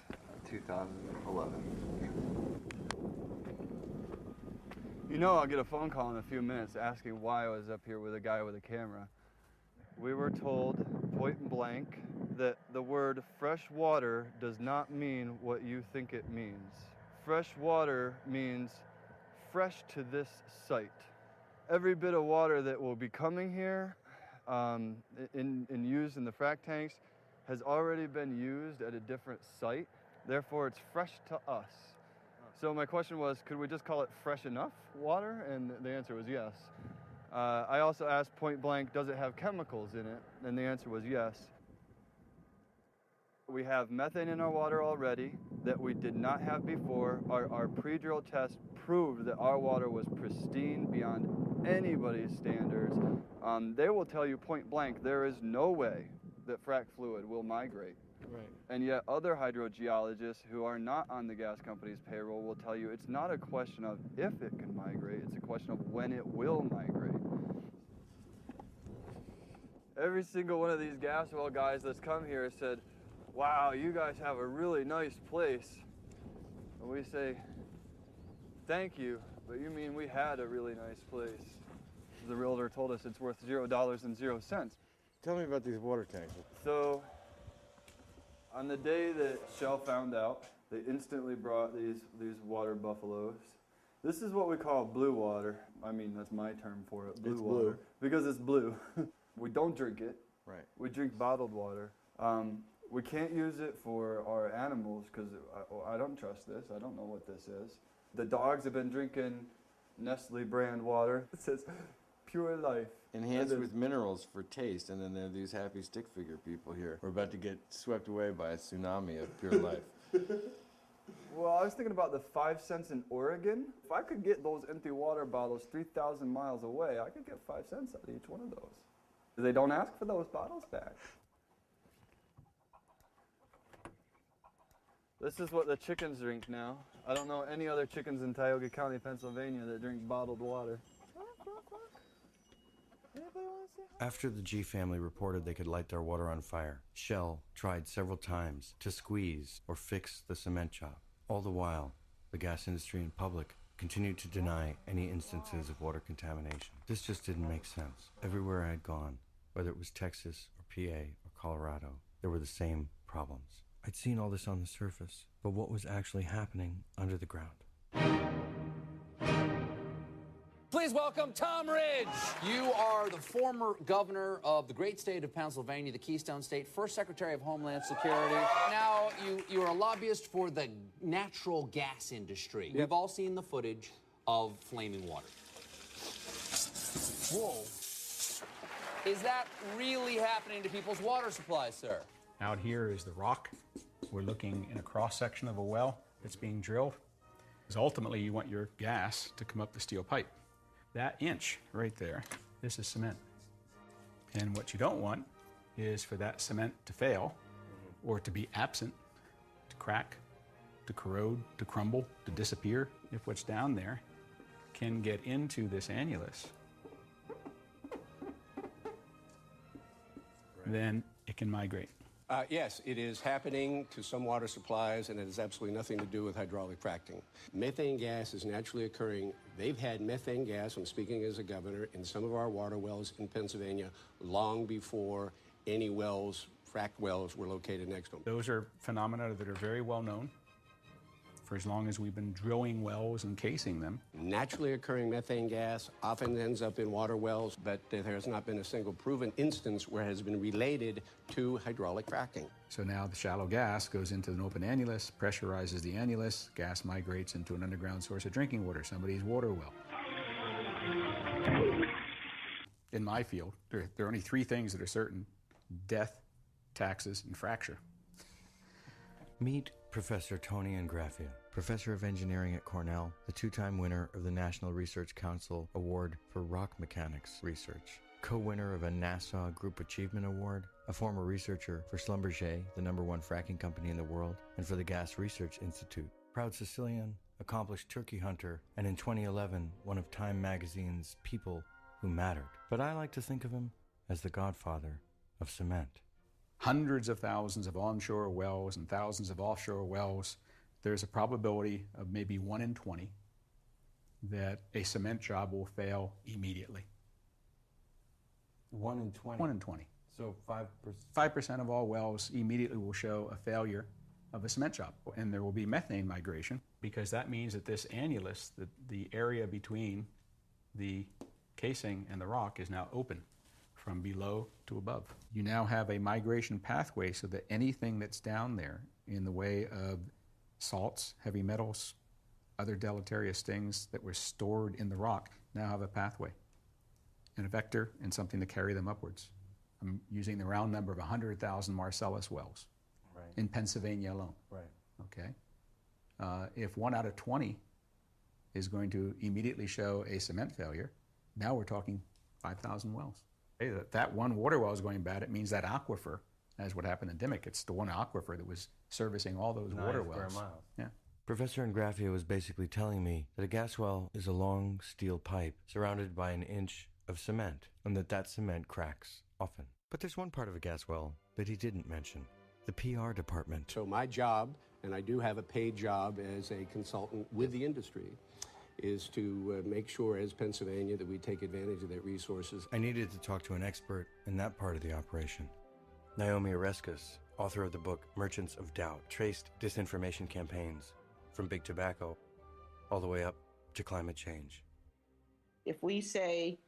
S12: 2011. You know, I'll get a phone call in a few minutes asking why I was up here with a guy with a camera. We were told, point blank, that the word fresh water does not mean what you think it means. Fresh water means fresh to this site. Every bit of water that will be coming here and used in the frac tanks has already been used at a different site. Therefore, it's fresh to us. So my question was, could we just call it fresh enough water? And the answer was yes. I also asked point blank, does it have chemicals in it? And the answer was yes. We have methane in our water already that we did not have before. Our pre-drill test proved that our water was pristine beyond anybody's standards. They will tell you point blank, there is no way that frac fluid will migrate.
S2: Right.
S12: And yet other hydrogeologists who are not on the gas company's payroll will tell you it's not a question of if it can migrate, it's a question of when it will migrate. Every single one of these gas well guys that's come here said, wow, you guys have a really nice place. And we say, thank you, but you mean we had a really nice place. The realtor told us it's worth $0.00.
S2: Tell me about these water tanks.
S12: So, on the day that Shell found out, they instantly brought these water buffaloes. This is what we call blue water. I mean, that's my term for it, blue water.
S2: Blue.
S12: Because it's blue. We don't drink it.
S2: Right.
S12: We drink bottled water. We can't use it for our animals because I don't trust this. I don't know what this is. The dogs have been drinking Nestle brand water. It says pure life.
S3: Enhanced with minerals for taste, and then there are these happy stick figure people here. We're about to get swept away by a tsunami of pure life.
S12: Well, I was thinking about the 5 cents in Oregon. If I could get those empty water bottles 3,000 miles away, I could get 5 cents out of each one of those. They don't ask for those bottles back. This is what the chickens drink now. I don't know any other chickens in Tioga County, Pennsylvania that drink bottled water.
S7: After the G family reported they could light their water on fire, Shell tried several times to squeeze or fix the cement shop. All the while, the gas industry and public continued to deny any instances of water contamination. This just didn't make sense. Everywhere I had gone, whether it was Texas or PA or Colorado, there were the same problems. I'd seen all this on the surface, but what was actually happening under the ground?
S4: Please welcome Tom Ridge. You are the former governor of the great state of Pennsylvania, the Keystone State, first Secretary of Homeland Security. Now, you are a lobbyist for the natural gas industry. We've all seen the footage of flaming water. Whoa. Is that really happening to people's water supplies, sir?
S10: Out here is the rock. We're looking in a cross-section of a well that's being drilled. Because ultimately, you want your gas to come up the steel pipe. That inch right there, this is cement. And what you don't want is for that cement to fail or to be absent, to crack, to corrode, to crumble, to disappear. If what's down there can get into this annulus, then it can migrate.
S5: Yes, it is happening to some water supplies, and it has absolutely nothing to do with hydraulic fracking. Methane gas is naturally occurring. They've had methane gas, I'm speaking as a governor, in some of our water wells in Pennsylvania long before any wells, frack wells, were located next to them.
S10: Those are phenomena that are very well known for as long as we've been drilling wells and casing them.
S5: Naturally occurring methane gas often ends up in water wells, but there has not been a single proven instance where it has been related to hydraulic fracking.
S10: So now the shallow gas goes into an open annulus, pressurizes the annulus, gas migrates into an underground source of drinking water, somebody's water well. In my field, there are only three things that are certain: death, taxes, and fracture.
S7: Meet Professor Tony Ingraffia, Professor of Engineering at Cornell, the two-time winner of the National Research Council Award for Rock Mechanics Research, co-winner of a NASA Group Achievement Award, a former researcher for Schlumberger, the #1 fracking company in the world, and for the Gas Research Institute, proud Sicilian, accomplished turkey hunter, and in 2011, one of Time magazine's People Who Mattered. But I like to think of him as the godfather of cement.
S10: Hundreds of thousands of onshore wells and thousands of offshore wells, there's a probability of maybe 1 in 20 that a cement job will fail immediately.
S7: 1 in 20?
S10: 1 in 20.
S7: So 5%?
S10: 5% of all wells immediately will show a failure of a cement job. And there will be methane migration, because that means that this annulus, the area between the casing and the rock, is now open from below to above. You now have a migration pathway so that anything that's down there in the way of salts, heavy metals, other deleterious things that were stored in the rock now have a pathway and a vector and something to carry them upwards. I'm using the round number of 100,000 Marcellus wells in Pennsylvania alone. Okay. If 1 out of 20 is going to immediately show a cement failure, now we're talking 5,000 wells. That one water well is going bad. It means that aquifer, as what happened in Dimmock, it's the one aquifer that was servicing all those water wells. Yeah.
S7: Professor Ingraffia was basically telling me that a gas well is a long steel pipe surrounded by an inch of cement, and that cement cracks often. But there's one part of a gas well that he didn't mention: the PR department.
S5: So my job, and I do have a paid job as a consultant with the industry, is to make sure as Pennsylvania that we take advantage of their resources.
S7: I needed to talk to an expert in that part of the operation. Naomi Oreskes, author of the book Merchants of Doubt, traced disinformation campaigns from big tobacco all the way up to climate change.
S6: If we say,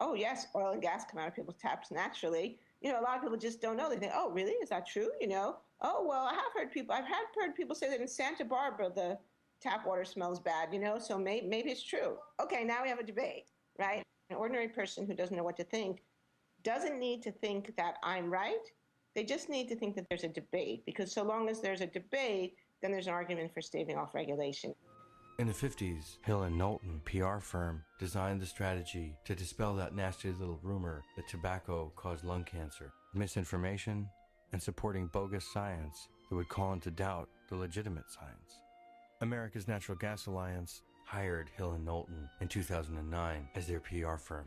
S6: oh yes, oil and gas come out of people's taps naturally, a lot of people just don't know. They think, oh really, is that true? Oh well, I've heard people say that in Santa Barbara the tap water smells bad, so maybe it's true. Okay, now we have a debate, right? An ordinary person who doesn't know what to think doesn't need to think that I'm right. They just need to think that there's a debate, because so long as there's a debate, then there's an argument for staving off regulation.
S7: In the 50s, Hill and Knowlton, PR firm, designed the strategy to dispel that nasty little rumor that tobacco caused lung cancer, misinformation, and supporting bogus science that would call into doubt the legitimate science. America's Natural Gas Alliance hired Hill and Knowlton in 2009 as their PR firm.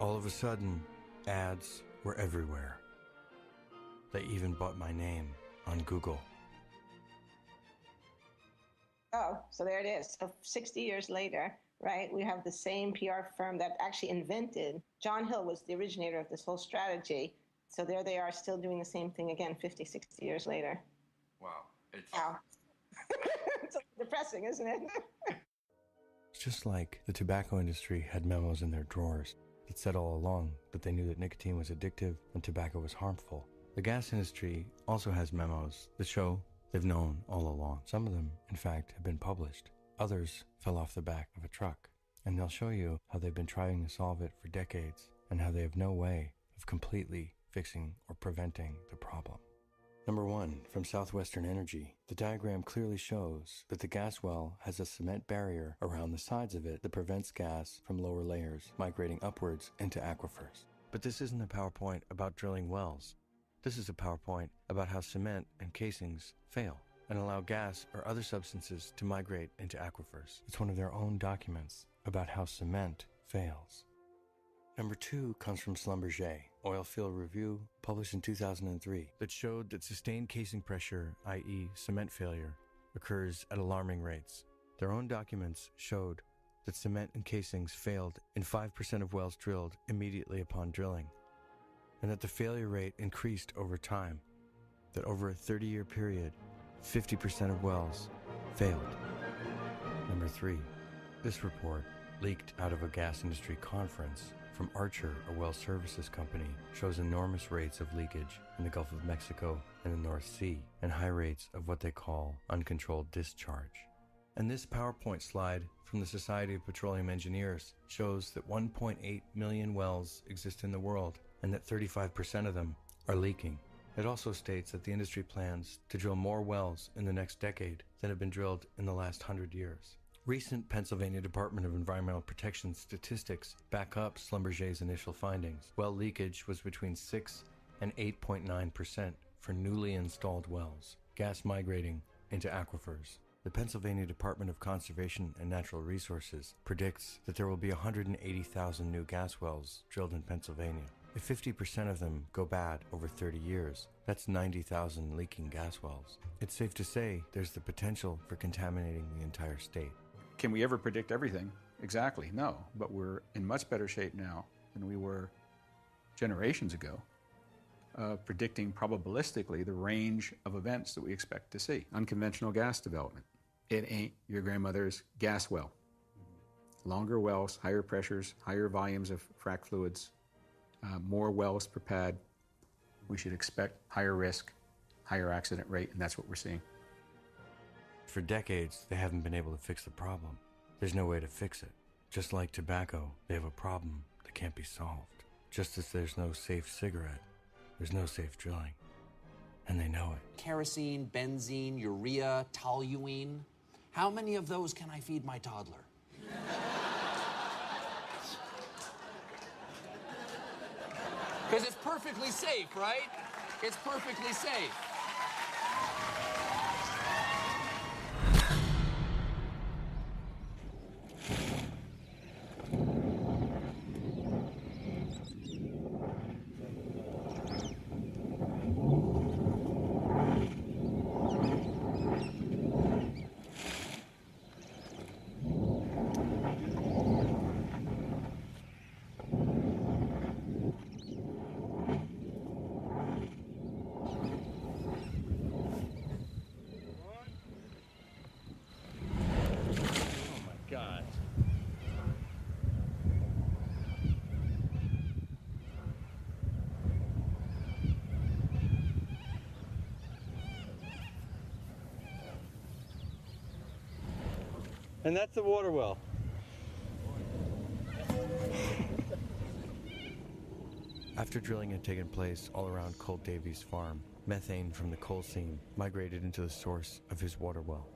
S7: All of a sudden, ads were everywhere. They even bought my name on Google.
S6: Oh, so there it is. So 60 years later, right, we have the same PR firm that actually invented. John Hill was the originator of this whole strategy. So there they are, still doing the same thing again 50, 60 years later.
S3: Wow.
S6: Wow. It's depressing, isn't it?
S7: It's just like the tobacco industry had memos in their drawers that said all along that they knew that nicotine was addictive and tobacco was harmful. The gas industry also has memos that show they've known all along. Some of them, in fact, have been published. Others fell off the back of a truck. And they'll show you how they've been trying to solve it for decades and how they have no way of completely fixing or preventing the problem. Number 1, from Southwestern Energy, the diagram clearly shows that the gas well has a cement barrier around the sides of it that prevents gas from lower layers migrating upwards into aquifers. But this isn't a PowerPoint about drilling wells. This is a PowerPoint about how cement and casings fail and allow gas or other substances to migrate into aquifers. It's one of their own documents about how cement fails. Number 2 comes from Schlumberger, Oil Field Review, published in 2003, that showed that sustained casing pressure, i.e. cement failure, occurs at alarming rates. Their own documents showed that cement and casings failed in 5% of wells drilled immediately upon drilling, and that the failure rate increased over time, that over a 30-year period, 50% of wells failed. Number 3, this report, leaked out of a gas industry conference from Archer, a well services company, shows enormous rates of leakage in the Gulf of Mexico and the North Sea, and high rates of what they call uncontrolled discharge. And this PowerPoint slide from the Society of Petroleum Engineers shows that 1.8 million wells exist in the world, and that 35% of them are leaking. It also states that the industry plans to drill more wells in the next decade than have been drilled in the last 100 years. Recent Pennsylvania Department of Environmental Protection statistics back up Schlumberger's initial findings. Well leakage was between 6 and 8.9% for newly installed wells, gas migrating into aquifers. The Pennsylvania Department of Conservation and Natural Resources predicts that there will be 180,000 new gas wells drilled in Pennsylvania. If 50% of them go bad over 30 years, that's 90,000 leaking gas wells. It's safe to say there's the potential for contaminating the entire state.
S10: Can we ever predict everything? Exactly, no. But we're in much better shape now than we were generations ago, predicting probabilistically the range of events that we expect to see. Unconventional gas development. It ain't your grandmother's gas well. Longer wells, higher pressures, higher volumes of frac fluids, more wells per pad. We should expect higher risk, higher accident rate, and that's what we're seeing.
S7: For decades, they haven't been able to fix the problem. There's no way to fix it. Just like tobacco, they have a problem that can't be solved. Just as there's no safe cigarette, there's no safe drilling. And they know it.
S4: Kerosene, benzene, urea, toluene. How many of those can I feed my toddler? Because it's perfectly safe, right? It's perfectly safe.
S2: And that's the water well.
S7: After drilling had taken place all around Colt Davies' farm, methane from the coal seam migrated into the source of his water well.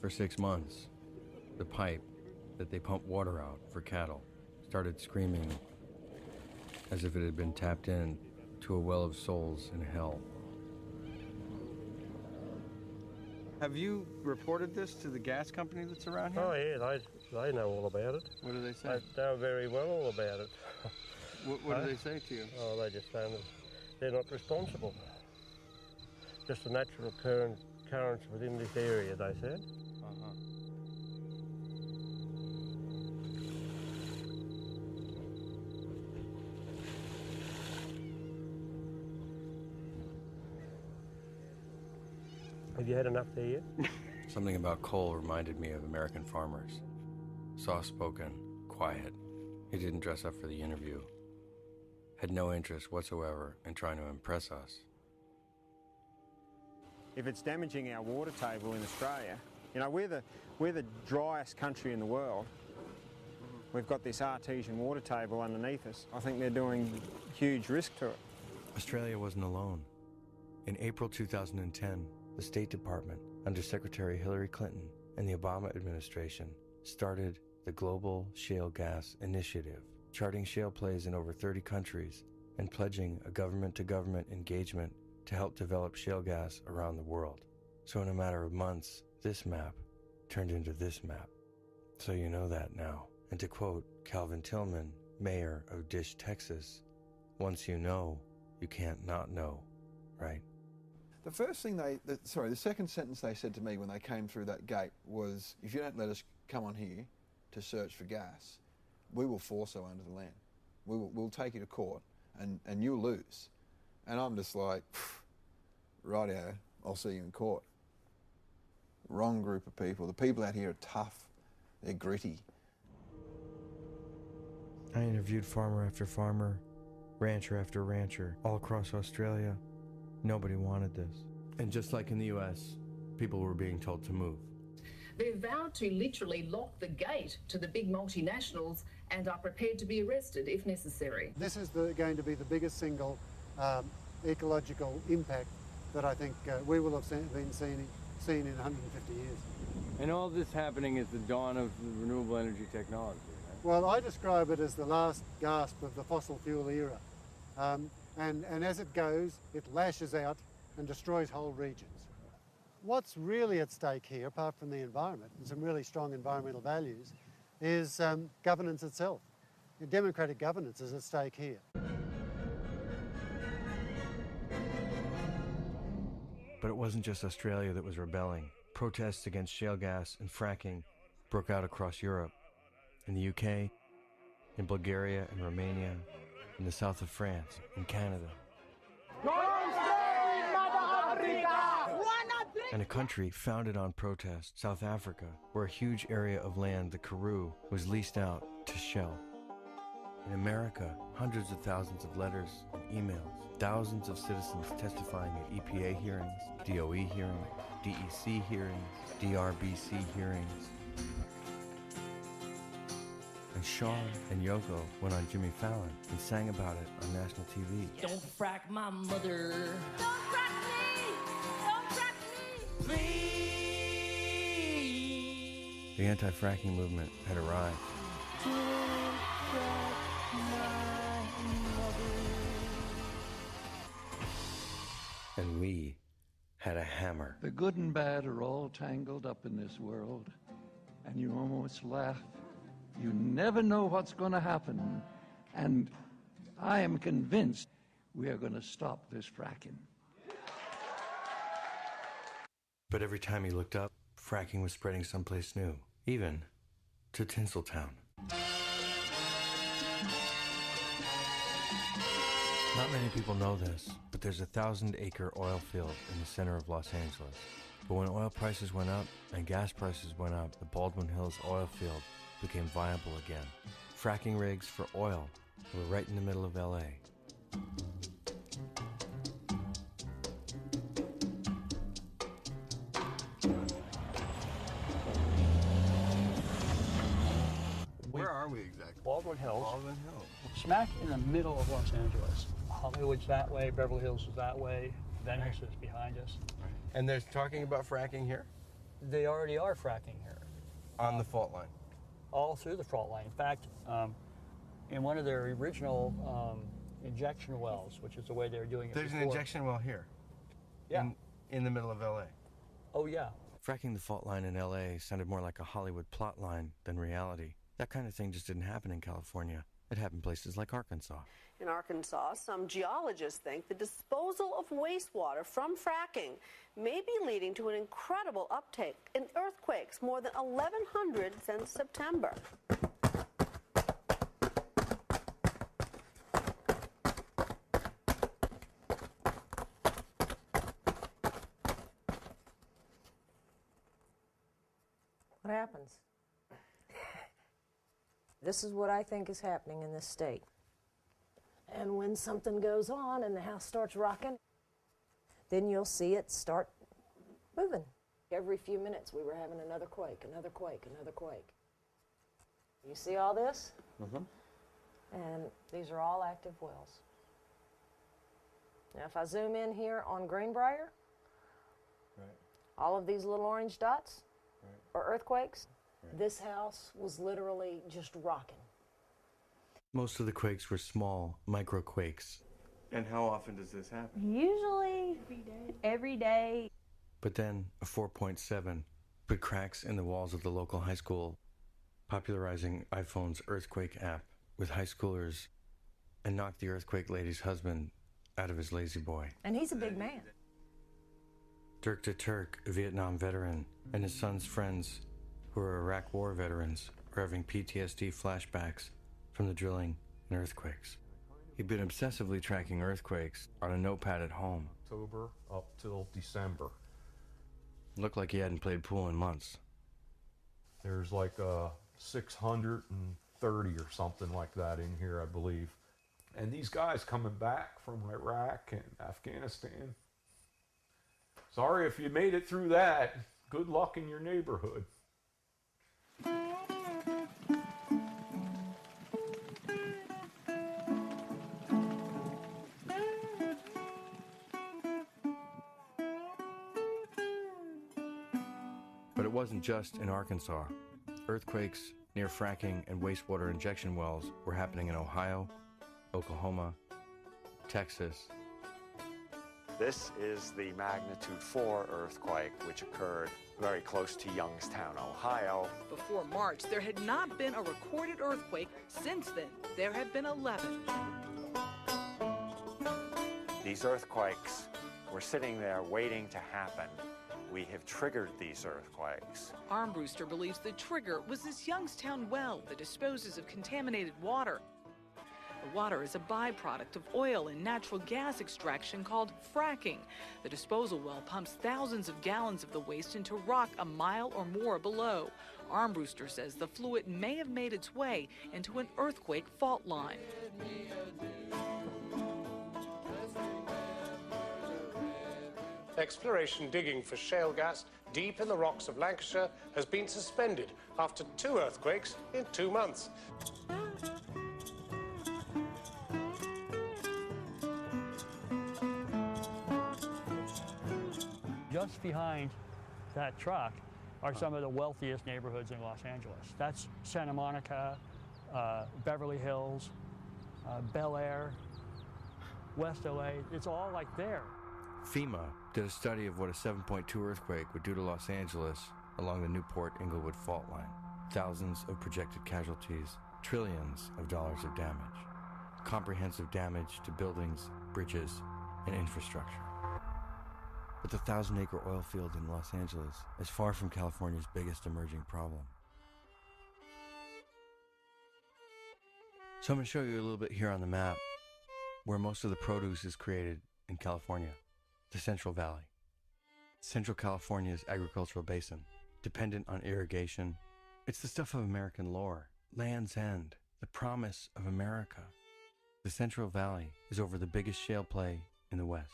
S7: For 6 months, the pipe that they pump water out for cattle started screaming as if it had been tapped in to a well of souls in hell.
S2: Have you reported this to the gas company that's around here?
S11: Oh yeah, they know all about it.
S2: What do they say?
S11: They know very well all about it.
S2: What do they say to you?
S11: Oh, they just say that they're not responsible. Just a natural occurrence within this area, they said. Have you had enough there yet?
S7: Something about Cole reminded me of American farmers. Soft-spoken, quiet. He didn't dress up for the interview. Had no interest whatsoever in trying to impress us.
S13: If it's damaging our water table in Australia, you know, we're the driest country in the world. We've got this artesian water table underneath us. I think they're doing huge risk to it.
S7: Australia wasn't alone. In April 2010, the State Department, under Secretary Hillary Clinton and the Obama administration, started the Global Shale Gas Initiative, charting shale plays in over 30 countries, and pledging a government-to-government engagement to help develop shale gas around the world. So in a matter of months, this map turned into this map. So you know that now. And to quote Calvin Tillman, mayor of Dish, Texas, once you know, you can't not know, right?
S14: The first thing the second sentence they said to me when they came through that gate was, if you don't let us come on here to search for gas, we will force our under the land. We'll take you to court and you'll lose. And I'm just like, rightio, I'll see you in court. Wrong group of people. The people out here are tough. They're gritty.
S7: I interviewed farmer after farmer, rancher after rancher, all across Australia. Nobody wanted this. And just like in the US, people were being told to move.
S15: They've vowed to literally lock the gate to the big multinationals and are prepared to be arrested if necessary.
S16: This is going to be the biggest single ecological impact that I think we will have been seen in 150 years.
S3: And all this happening is the dawn of the renewable energy technology, right?
S16: Well, I describe it as the last gasp of the fossil fuel era. And as it goes, it lashes out and destroys whole regions. What's really at stake here, apart from the environment and some really strong environmental values, is governance itself. Democratic governance is at stake here.
S7: But it wasn't just Australia that was rebelling. Protests against shale gas and fracking broke out across Europe, in the UK, in Bulgaria and Romania, in the south of France, in Canada. And a country founded on protest, South Africa, where a huge area of land, the Karoo, was leased out to Shell. In America, hundreds of thousands of letters and emails, thousands of citizens testifying at EPA hearings, DOE hearings, DEC hearings, DRBC hearings. And Sean and Yoko went on Jimmy Fallon and sang about it on national TV.
S17: Don't frack my mother. Don't frack me. Don't frack me. Please.
S7: The anti-fracking movement had arrived.
S17: Don't frack my mother.
S7: And we had a hammer.
S18: The good and bad are all tangled up in this world, and you almost laugh. You never know what's going to happen, and I am convinced we are going to stop this fracking.
S7: But every time he looked up, fracking was spreading someplace new, even to Tinseltown. Not many people know this, but there's a 1,000-acre oil field in the center of Los Angeles. But when oil prices went up and gas prices went up, the Baldwin Hills oil field became viable again. Fracking rigs for oil were right in the middle of LA.
S2: Where are we exactly?
S19: Baldwin Hills.
S2: Baldwin Hills.
S19: Smack in the middle of Los Angeles. Hollywood's that way, Beverly Hills is that way, Venice is behind us.
S2: And they're talking about fracking here?
S19: They already are fracking here.
S2: On the fault line?
S19: All through the fault line. In fact, in one of their original injection wells, which is the way they were doing it
S2: There's
S19: before.
S2: an injection well here?
S19: Yeah.
S2: In the middle of LA?
S19: Oh, yeah.
S7: Fracking the fault line in LA sounded more like a Hollywood plot line than reality. That kind of thing just didn't happen in California. It happened places like Arkansas.
S20: In Arkansas, some geologists think the disposal of wastewater from fracking may be leading to an incredible uptake in earthquakes, more than 1,100 since September.
S21: What happens? This is what I think is happening in this state. And when something goes on and the house starts rocking, then you'll see it start moving. Every few minutes we were having another quake, another quake, another quake. You see all this?
S2: Mm-hmm.
S21: And these are all active wells. Now if I zoom in here on Greenbrier, all of these little orange dots are earthquakes. This house was literally just rocking.
S7: Most of the quakes were small, microquakes.
S3: And how often does this happen?
S1: Usually every day.
S7: But then a 4.7 put cracks in the walls of the local high school, popularizing iPhone's earthquake app with high schoolers, and knocked the earthquake lady's husband out of his lazy boy.
S21: And he's a big man.
S7: Dirk de Turk, a Vietnam veteran, and his son's friends, who are Iraq War veterans, are having PTSD flashbacks from the drilling and earthquakes. He'd been obsessively tracking earthquakes on a notepad at home.
S22: October up till December.
S7: Looked like he hadn't played pool in months.
S22: There's like 630 or something like that in here, I believe. And these guys coming back from Iraq and Afghanistan. Sorry if you made it through that. Good luck in your neighborhood.
S7: But it wasn't just in Arkansas. Earthquakes near fracking and wastewater injection wells were happening in Ohio, Oklahoma, Texas.
S23: This is the magnitude 4 earthquake, which occurred very close to Youngstown, Ohio.
S24: Before March, there had not been a recorded earthquake. Since then, there have been 11.
S23: These earthquakes were sitting there waiting to happen. We have triggered these earthquakes.
S24: Armbruster believes the trigger was this Youngstown well that disposes of contaminated water. The water is a byproduct of oil and natural gas extraction called fracking. The disposal well pumps thousands of gallons of the waste into rock a mile or more below. Armbruster says the fluid may have made its way into an earthquake fault line.
S25: Exploration digging for shale gas deep in the rocks of Lancashire has been suspended after 2 earthquakes in 2 months.
S19: Just behind that truck are some of the wealthiest neighborhoods in Los Angeles. That's Santa Monica, Beverly Hills, Bel Air, West LA. It's all like there.
S7: FEMA did a study of what a 7.2 earthquake would do to Los Angeles along the Newport-Inglewood fault line. Thousands of projected casualties, trillions of dollars of damage. Comprehensive damage to buildings, bridges, and infrastructure. But the 1,000-acre oil field in Los Angeles is far from California's biggest emerging problem. So I'm going to show you a little bit here on the map where most of the produce is created in California, the Central Valley. Central California's agricultural basin, dependent on irrigation. It's the stuff of American lore, Land's End, the promise of America. The Central Valley is over the biggest shale play in the West,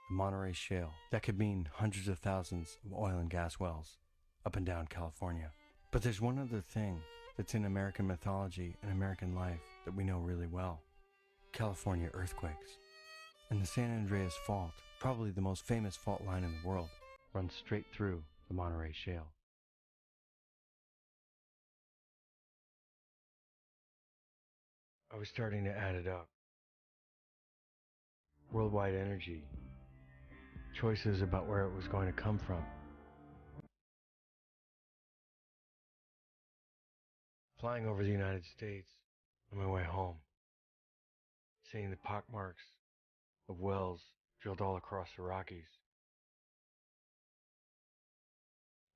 S7: the Monterey Shale. That could mean hundreds of thousands of oil and gas wells up and down California. But there's one other thing that's in American mythology and American life that we know really well. California earthquakes. And the San Andreas Fault, probably the most famous fault line in the world, runs straight through the Monterey Shale. I was starting to add it up. Worldwide energy, choices about where it was going to come from. Flying over the United States on my way home, seeing the pockmarks of wells drilled all across the Rockies,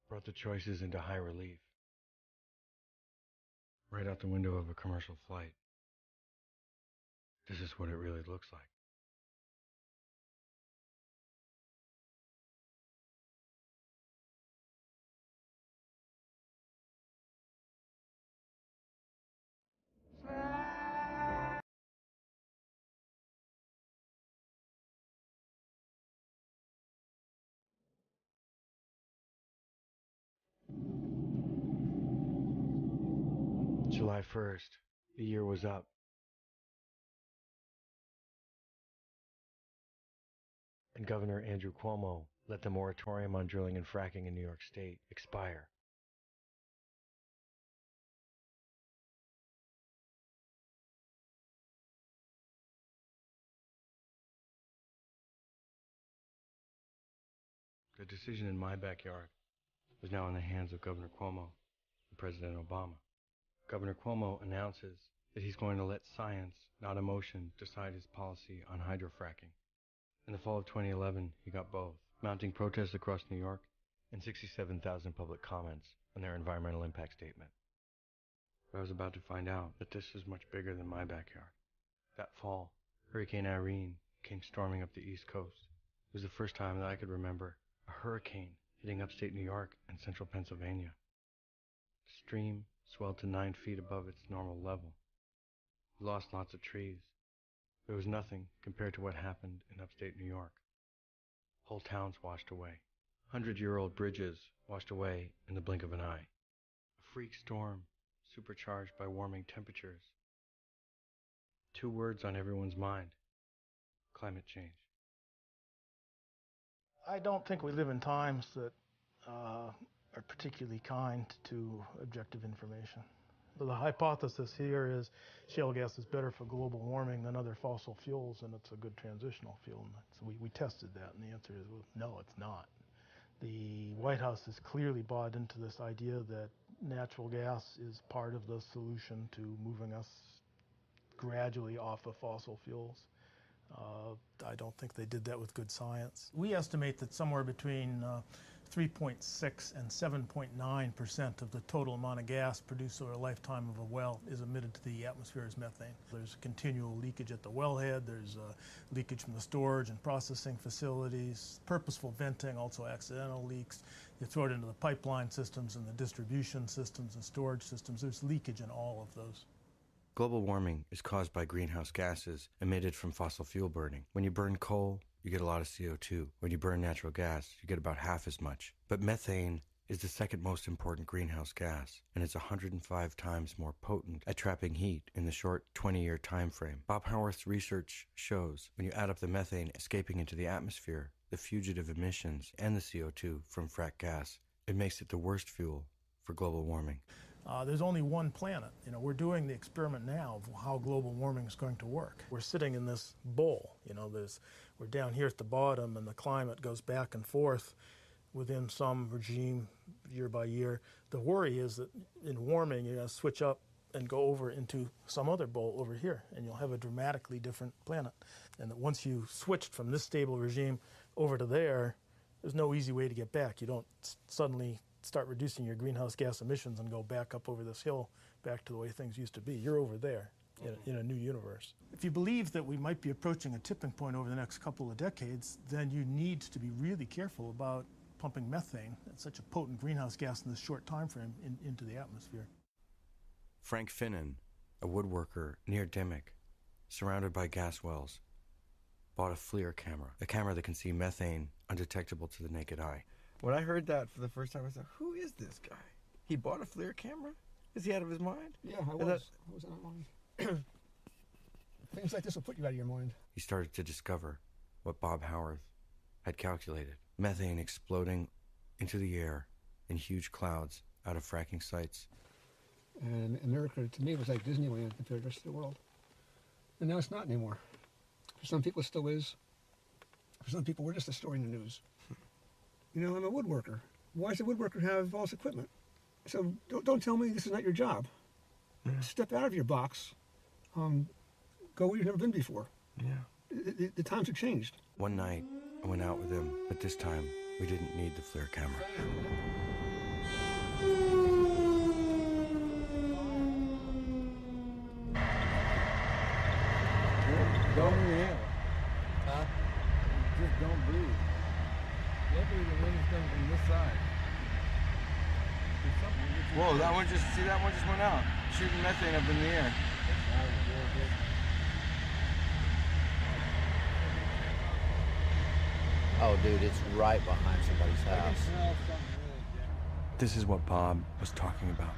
S7: brought the choices into high relief, right out the window of a commercial flight. This is what it really looks like. July 1st, the year was up. And Governor Andrew Cuomo let the moratorium on drilling and fracking in New York State expire. the decision in my backyard was now in the hands of Governor Cuomo and President Obama. Governor Cuomo announces that he's going to let science, not emotion, decide his policy on hydrofracking. In the fall of 2011, he got both, mounting protests across New York and 67,000 public comments on their environmental impact statement. But I was about to find out that this is much bigger than my backyard. That fall, Hurricane Irene came storming up the East Coast. It was the first time that I could remember a hurricane hitting upstate New York and central Pennsylvania. The stream swelled to 9 feet above its normal level. We lost lots of trees. There was nothing compared to what happened in upstate New York. Whole towns washed away. 100-year-old bridges washed away in the blink of an eye. A freak storm supercharged by warming temperatures. 2 words on everyone's mind: climate change.
S5: I don't think we live in times that are particularly kind to objective information. So the hypothesis here is shale gas is better for global warming than other fossil fuels, and it's a good transitional fuel. So we tested that, and the answer is, well, no, it's not. The White House has clearly bought into this idea that natural gas is part of the solution to moving us gradually off of fossil fuels. I don't think they did that with good science. We estimate that somewhere between 3.6 and 7.9% of the total amount of gas produced over a lifetime of a well is emitted to the atmosphere as methane. There's continual leakage at the wellhead, there's leakage from the storage and processing facilities, purposeful venting, also accidental leaks. You throw it into the pipeline systems and the distribution systems and storage systems. There's leakage in all of those.
S7: Global warming is caused by greenhouse gases emitted from fossil fuel burning. When you burn coal, you get a lot of CO2. When you burn natural gas, you get about half as much. But methane is the second most important greenhouse gas, and it's 105 times more potent at trapping heat in the short 20-year time frame. Bob Howarth's research shows when you add up the methane escaping into the atmosphere, the fugitive emissions, and the CO2 from frack gas, it makes it the worst fuel for global warming.
S5: There's only one planet. We're doing the experiment now of how global warming is going to work. We're sitting in this bowl. We're down here at the bottom, and the climate goes back and forth within some regime year by year. The worry is that in warming, you're going to switch up and go over into some other bowl over here, and you'll have a dramatically different planet. And that once you switched from this stable regime over to there, there's no easy way to get back. You don't suddenly start reducing your greenhouse gas emissions and go back up over this hill back to the way things used to be. You're over there in a new universe. If you believe that we might be approaching a tipping point over the next couple of decades, then you need to be really careful about pumping methane, that's such a potent greenhouse gas in this short time frame, into the atmosphere.
S7: Frank Finnan, a woodworker near Dimmock, surrounded by gas wells, bought a FLIR camera, a camera that can see methane undetectable to the naked eye. When I heard that for the first time, I said, who is this guy? He bought a FLIR camera? Is he out of his mind?
S6: Yeah, I was out of mind. Things like this will put you out of your mind.
S7: He started to discover what Bob Howarth had calculated. Methane exploding into the air in huge clouds out of fracking sites.
S6: And America, to me, was like Disneyland compared to the rest of the world. And now it's not anymore. For some people, it still is. For some people, we're just a story in the news. I'm a woodworker. Why does a woodworker have all this equipment? So don't tell me this is not your job. Yeah. Step out of your box. Go where you've never been before.
S7: Yeah.
S6: The times have changed.
S7: One night, I went out with him, but this time, we didn't need the FLIR camera.
S3: Don't inhale. Huh? Just don't breathe. Luckily the wind is coming from this side. Whoa, that one just went out. Shooting methane up in the air.
S8: Oh, dude, it's right behind somebody's house.
S7: This is what Bob was talking about.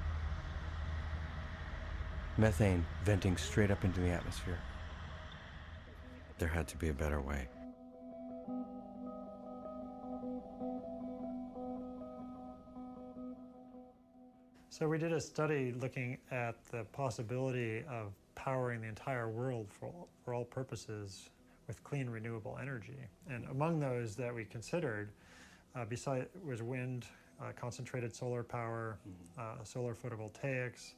S7: Methane venting straight up into the atmosphere. There had to be a better way.
S9: So we did a study looking at the possibility of powering the entire world for all purposes with clean renewable energy. And among those that we considered Beside was wind, concentrated solar power, solar photovoltaics,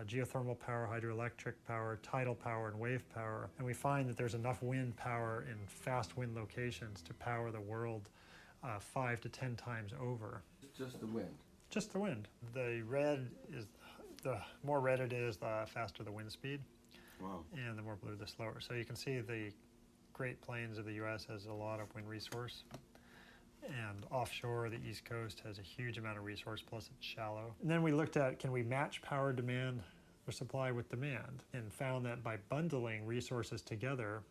S9: geothermal power, hydroelectric power, tidal power, and wave power. And we find that there's enough wind power in fast wind locations to power the world 5 to 10 times over.
S3: Just the wind?
S9: Just the wind. The more red it is, the faster the wind speed.
S3: Wow.
S9: And the more blue, the slower. So you can see the Great Plains of the U.S. has a lot of wind resource. And offshore, the East Coast has a huge amount of resource, plus it's shallow. And then we looked at, can we match power demand or supply with demand? And found that by bundling resources together,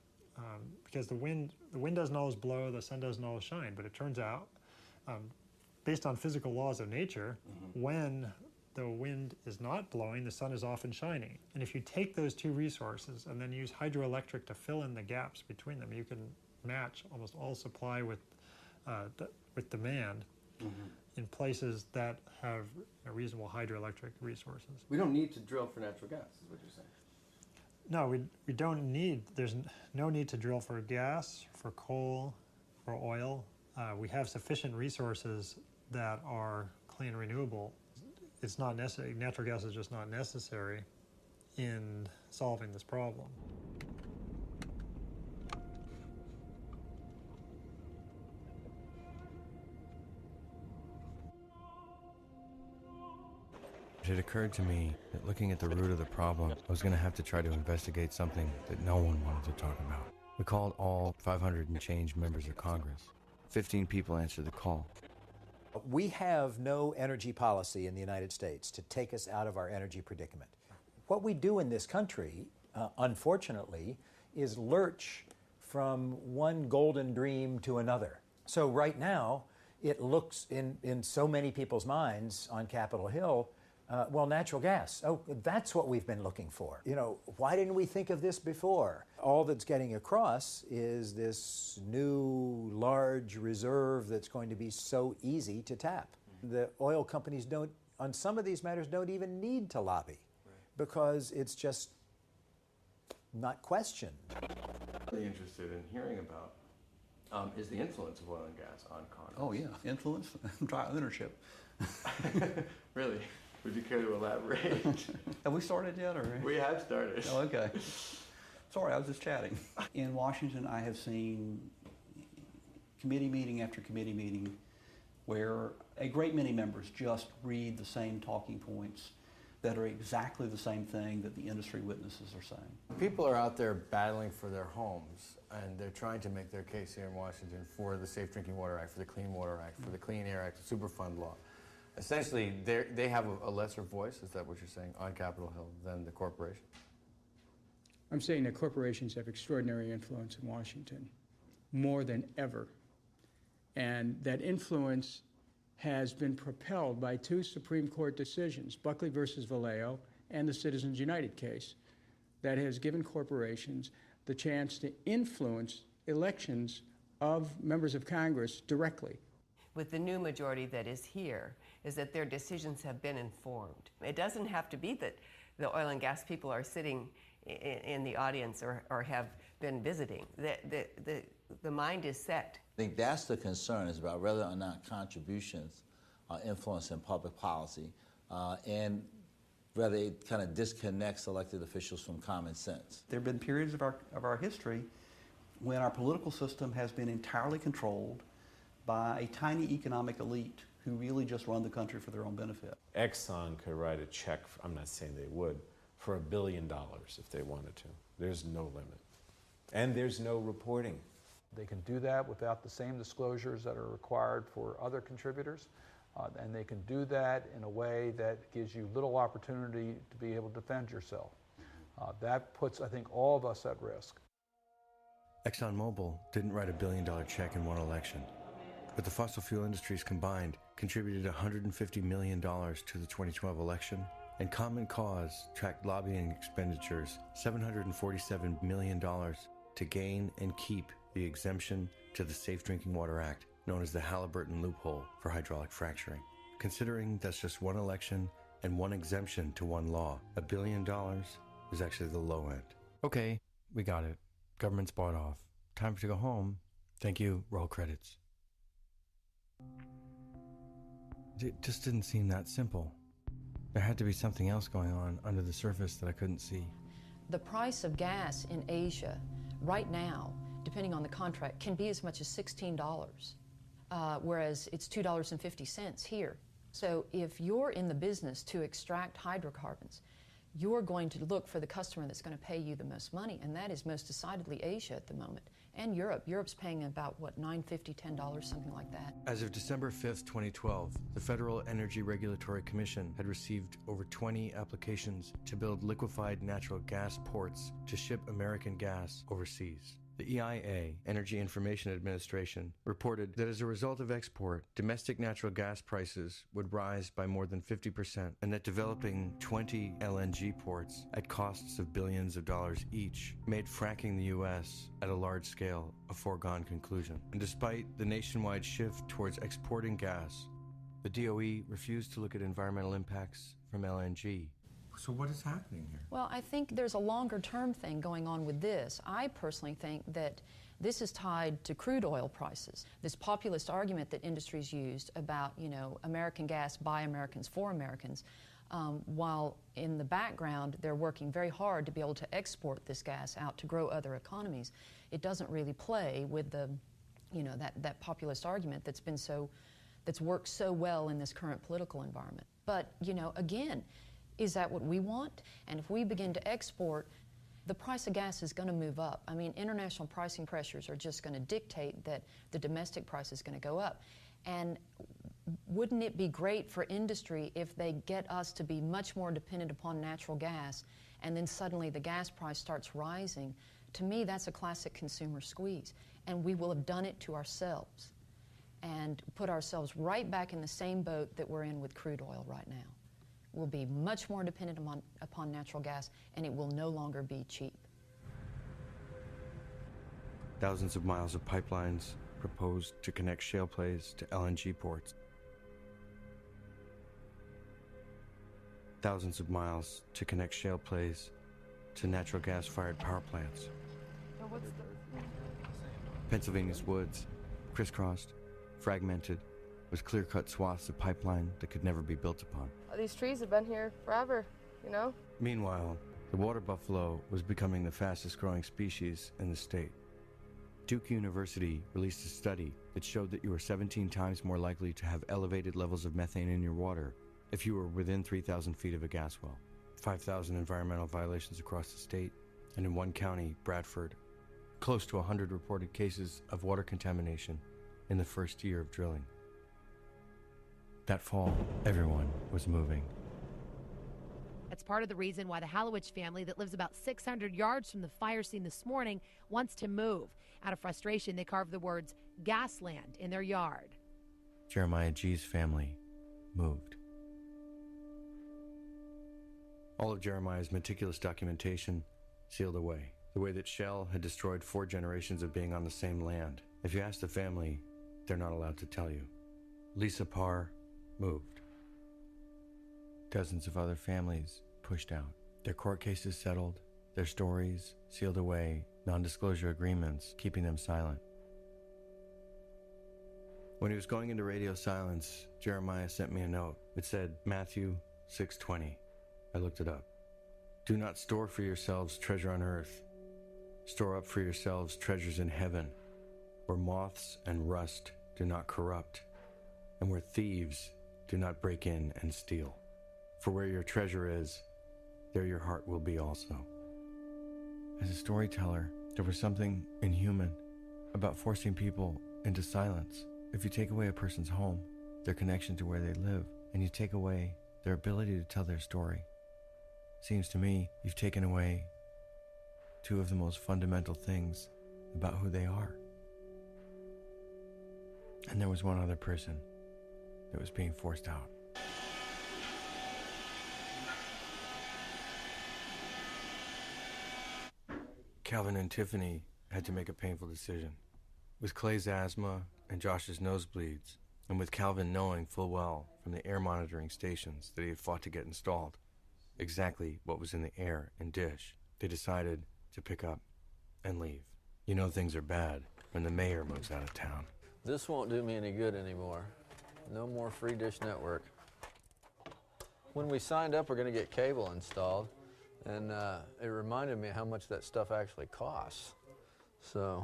S9: because the wind doesn't always blow, the sun doesn't always shine, but it turns out, based on physical laws of nature, when the wind is not blowing, the sun is often shining. And if you take those two resources and then use hydroelectric to fill in the gaps between them, you can match almost all supply with demand in places that have reasonable hydroelectric resources.
S3: We don't need to drill for natural gas, is what you're saying.
S9: No, we don't need, there's no need to drill for gas, for coal, for oil. We have sufficient resources that are clean and renewable. It's not necessary, natural gas is just not necessary in solving this problem.
S7: It occurred to me that looking at the root of the problem, I was going to have to try to investigate something that no one wanted to talk about. We called all 500 and change members of Congress. 15 people answered the call.
S8: We have no energy policy in the United States to take us out of our energy predicament. What we do in this country, unfortunately, is lurch from one golden dream to another. So right now, it looks in so many people's minds on Capitol Hill, well, natural gas. Oh, that's what we've been looking for. You know, why didn't we think of this before? All that's getting across is this new large reserve that's going to be so easy to tap. The oil companies don't, on some of these matters, don't even need to lobby because it's just not questioned.
S3: Really interested in hearing about is the influence of oil and gas on Congress.
S4: Oh yeah, influence, trial ownership.
S3: Really? Would you care to elaborate?
S4: Have we started yet? Or?
S3: We have started.
S4: Oh, okay. Sorry, I was just chatting. In Washington, I have seen committee meeting after committee meeting where a great many members just read the same talking points that are exactly the same thing that the industry witnesses are saying.
S3: People are out there battling for their homes, and they're trying to make their case here in Washington for the Safe Drinking Water Act, for the Clean Water Act, for the Clean Air Act, the Superfund law. Essentially, they have a lesser voice, is that what you're saying, on Capitol Hill than the corporation?
S10: I'm saying that corporations have extraordinary influence in Washington, more than ever. And that influence has been propelled by two Supreme Court decisions, Buckley versus Vallejo and the Citizens United case, that has given corporations the chance to influence elections of members of Congress directly.
S11: With the new majority that is here, is that their decisions have been informed. It doesn't have to be that the oil and gas people are sitting in the audience or have been visiting. The mind is set.
S12: I think that's the concern, is about whether or not contributions are influencing public policy and whether it kind of disconnects elected officials from common sense.
S4: There have been periods of our history when our political system has been entirely controlled by a tiny economic elite who really just run the country for their own benefit.
S13: Exxon could write a check, I'm not saying they would, for $1 billion if they wanted to. There's no limit. And there's no reporting.
S26: They can do that without the same disclosures that are required for other contributors, and they can do that in a way that gives you little opportunity to be able to defend yourself. That puts, I think, all of us at risk.
S7: ExxonMobil didn't write $1 billion check in one election, but the fossil fuel industries combined contributed $150 million to the 2012 election, and Common Cause tracked lobbying expenditures $747 million to gain and keep the exemption to the Safe Drinking Water Act, known as the Halliburton loophole for hydraulic fracturing. Considering that's just one election and one exemption to one law, $1 billion is actually the low end. Okay, we got it. Government's bought off. Time to go home. Thank you. Roll credits. It just didn't seem that simple. There had to be something else going on under the surface that I couldn't see.
S14: The price of gas in Asia right now, depending on the contract, can be as much as $16, whereas it's $2.50 here. So if you're in the business to extract hydrocarbons, you're going to look for the customer that's going to pay you the most money, and that is most decidedly Asia at the moment, and Europe. Europe's paying about, what, $9.50, $10, something like that.
S7: As of December 5th, 2012, the Federal Energy Regulatory Commission had received over 20 applications to build liquefied natural gas ports to ship American gas overseas. The EIA, Energy Information Administration, reported that as a result of export, domestic natural gas prices would rise by more than 50%, and that developing 20 LNG ports at costs of billions of dollars each made fracking the U.S. at a large scale a foregone conclusion. And despite the nationwide shift towards exporting gas, the DOE refused to look at environmental impacts from LNG. So what is happening here?
S14: Well, I think there's a longer-term thing going on with this. I personally think that this is tied to crude oil prices. This populist argument that industry's used about, you know, American gas by Americans for Americans, while in the background they're working very hard to be able to export this gas out to grow other economies. It doesn't really play with the, you know, that populist argument that's worked so well in this current political environment. But, you know, again, is that what we want? And if we begin to export, the price of gas is going to move up. I mean, international pricing pressures are just going to dictate that the domestic price is going to go up. And wouldn't it be great for industry if they get us to be much more dependent upon natural gas, and then suddenly the gas price starts rising? To me, that's a classic consumer squeeze. And we will have done it to ourselves and put ourselves right back in the same boat that we're in with crude oil right now. We'll be much more dependent upon natural gas, and it will no longer be cheap.
S7: Thousands of miles of pipelines proposed to connect shale plays to LNG ports. Thousands of miles to connect shale plays to natural gas-fired power plants. Pennsylvania's woods, crisscrossed, fragmented, with clear-cut swaths of pipeline that could never be built upon.
S15: These trees have been here forever, you know?
S7: Meanwhile, the water buffalo was becoming the fastest-growing species in the state. Duke University released a study that showed that you were 17 times more likely to have elevated levels of methane in your water if you were within 3,000 feet of a gas well. 5,000 environmental violations across the state, and in one county, Bradford, close to 100 reported cases of water contamination in the first year of drilling. That fall, everyone was moving.
S16: That's part of the reason why the Hallowich family that lives about 600 yards from the fire scene this morning wants to move. Out of frustration, they carved the words Gasland in their yard.
S7: Jeremiah G's family moved. All of Jeremiah's meticulous documentation sealed away, the way that Shell had destroyed 4 generations of being on the same land. If you ask the family, they're not allowed to tell you. Lisa Parr moved. Dozens of other families pushed out. Their court cases settled, their stories sealed away, non-disclosure agreements keeping them silent. When he was going into radio silence, Jeremiah sent me a note. It said, Matthew 6:20. I looked it up. Do not store for yourselves treasure on earth. Store up for yourselves treasures in heaven, where moths and rust do not corrupt, and where thieves do not break in and steal. For where your treasure is, there your heart will be also. As a storyteller, there was something inhuman about forcing people into silence. If you take away a person's home, their connection to where they live, and you take away their ability to tell their story, seems to me you've taken away 2 of the most fundamental things about who they are. And there was one other person that was being forced out. Calvin and Tiffany had to make a painful decision. With Clay's asthma and Josh's nosebleeds, and with Calvin knowing full well from the air monitoring stations that he had fought to get installed exactly what was in the air and dish, they decided to pick up and leave. You know things are bad when the mayor moves out of town.
S1: This won't do me any good anymore. No more free dish network. When we signed up, we're going to get cable installed, and it reminded me how much that stuff actually costs. So,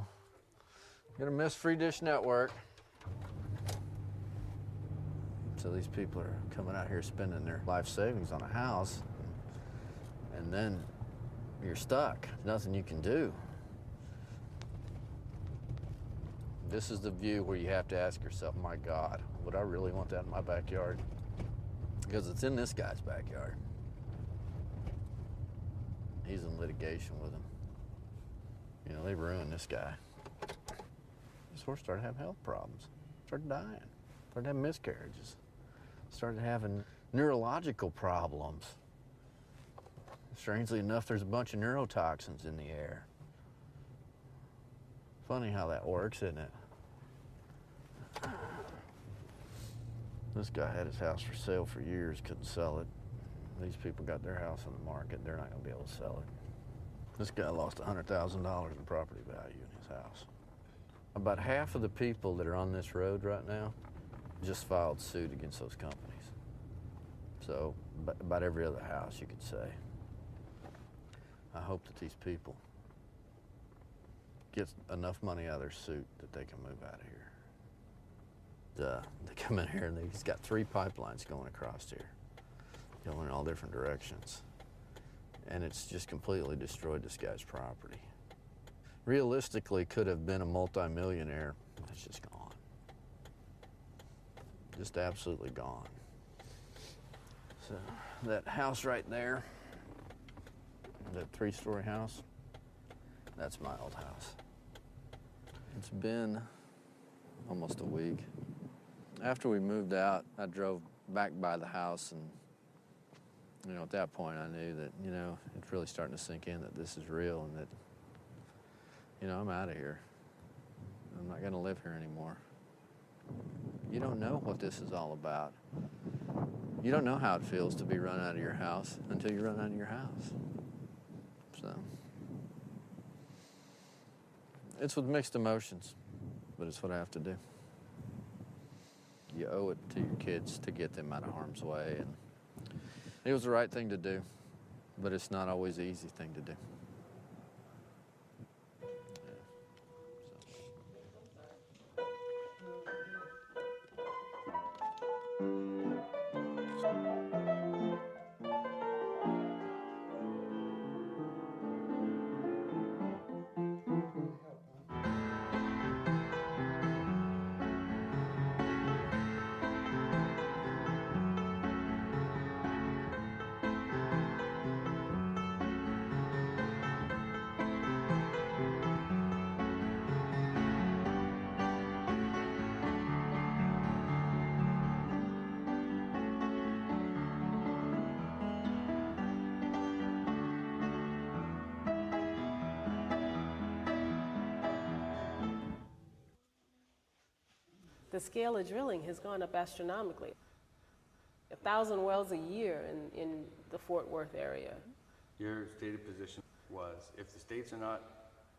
S1: I'm going to miss free dish network. So these people are coming out here spending their life savings on a house, and then you're stuck. There's nothing you can do. This is the view where you have to ask yourself, my God, would I really want that in my backyard? Because it's in this guy's backyard. He's in litigation with him. You know, they ruined this guy. This horse started having health problems, started dying, started having miscarriages, started having neurological problems. Strangely enough, there's a bunch of neurotoxins in the air. Funny how that works, isn't it? This guy had his house for sale for years, couldn't sell it. These people got their house on the market, they're not gonna be able to sell it. This guy lost $100,000 in property value in his house. About half of the people that are on this road right now just filed suit against those companies. So, about every other house, you could say. I hope that these people get enough money out of their suit that they can move out of here. They come in here and they've got 3 pipelines going across here, going in all different directions. And it's just completely destroyed this guy's property. Realistically, could have been a multi-millionaire. It's just gone. Just absolutely gone. So that house right there, that 3-story house, that's my old house. It's been almost a week. After we moved out, I drove back by the house, and you know, at that point I knew that, you know, it's really starting to sink in that this is real and that, you know, I'm out of here. I'm not gonna live here anymore. You don't know what this is all about. You don't know how it feels to be run out of your house until you run out of your house. So, it's with mixed emotions, but it's what I have to do. You owe it to your kids to get them out of harm's way, and it was the right thing to do, but it's not always the easy thing to do.
S2: The scale of drilling has gone up astronomically. 1,000 wells a year in the Fort Worth area.
S3: Your stated position was, if the states are not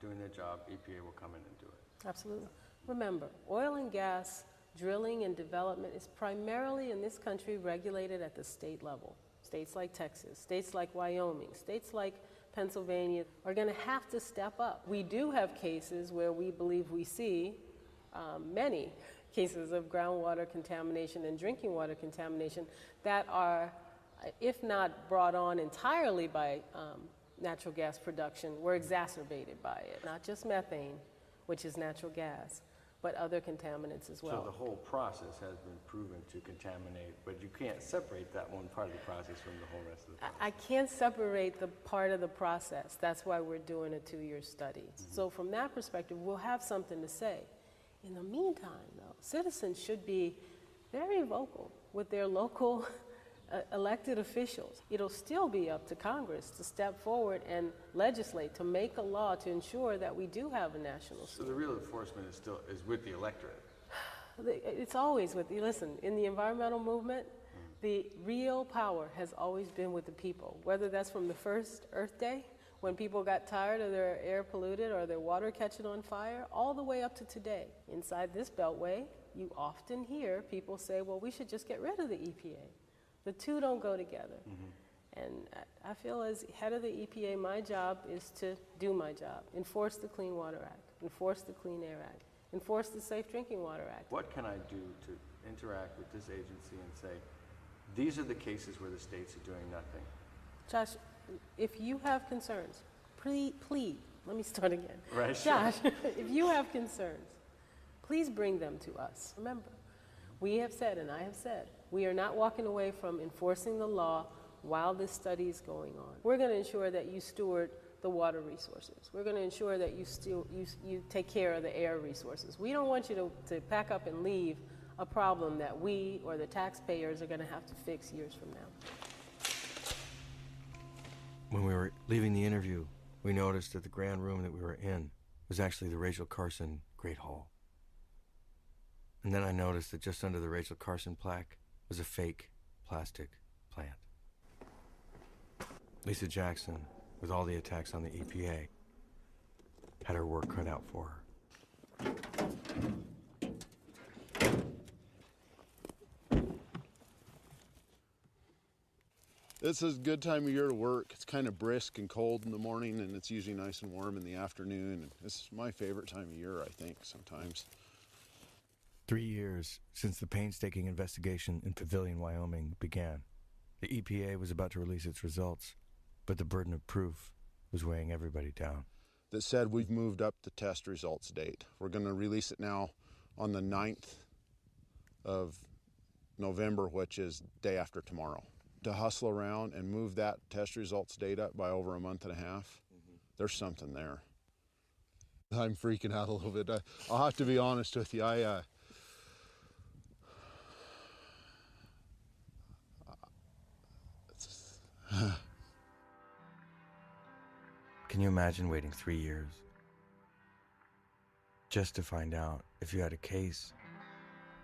S3: doing their job, EPA will come in and do it.
S2: Absolutely. Remember, oil and gas drilling and development is primarily in this country regulated at the state level. States like Texas, states like Wyoming, states like Pennsylvania are going to have to step up. We do have cases where we believe we see many cases of groundwater contamination and drinking water contamination that are, if not brought on entirely by natural gas production, were exacerbated by it. Not just methane, which is natural gas, but other contaminants as well.
S3: So the whole process has been proven to contaminate, but you can't separate that one part of the process from the whole rest of the process.
S2: I can't separate the part of the process. That's why we're doing a 2-year study. Mm-hmm. So from that perspective, we'll have something to say. In the meantime, though, citizens should be very vocal with their local elected officials. It'll still be up to Congress to step forward and legislate, to make a law to ensure that we do have a national
S3: So the real enforcement is with the electorate?
S2: It's always with the, listen, in the environmental movement, the real power has always been with the people, whether that's from the first Earth Day, when people got tired of their air polluted or their water catching on fire, all the way up to today. Inside this beltway, you often hear people say, well, we should just get rid of the EPA. The two don't go together. And I feel as head of the EPA, my job is to do my job. Enforce the Clean Water Act, enforce the Clean Air Act, enforce the Safe Drinking Water Act.
S3: What can I do to interact with this agency and say, these are the cases where the states are doing nothing?
S2: Josh, if you have concerns, please, let me start again.
S3: Right,
S2: Josh, if you have concerns, please bring them to us. Remember, we have said, and I have said, we are not walking away from enforcing the law while this study is going on. We're going to ensure that you steward the water resources. We're going to ensure that you take care of the air resources. We don't want you to pack up and leave a problem that we or the taxpayers are going to have to fix years from now.
S7: When we were leaving the interview, we noticed that the grand room that we were in was actually the Rachel Carson Great Hall. And then I noticed that just under the Rachel Carson plaque was a fake plastic plant. Lisa Jackson, with all the attacks on the EPA, had her work cut out for her.
S17: This is a good time of year to work. It's kind of brisk and cold in the morning, and it's usually nice and warm in the afternoon. And this is my favorite time of year, I think, sometimes.
S7: 3 years since the painstaking investigation in Pavilion, Wyoming began. The EPA was about to release its results, but the burden of proof was weighing everybody down.
S17: That said, we've moved up the test results date. We're going to release it now on the 9th of November, which is day after tomorrow. To hustle around and move that test results date up by over a month and a half, there's something there. I'm freaking out a little bit. I'll have to be honest with you.
S7: Can you imagine waiting 3 years just to find out if you had a case?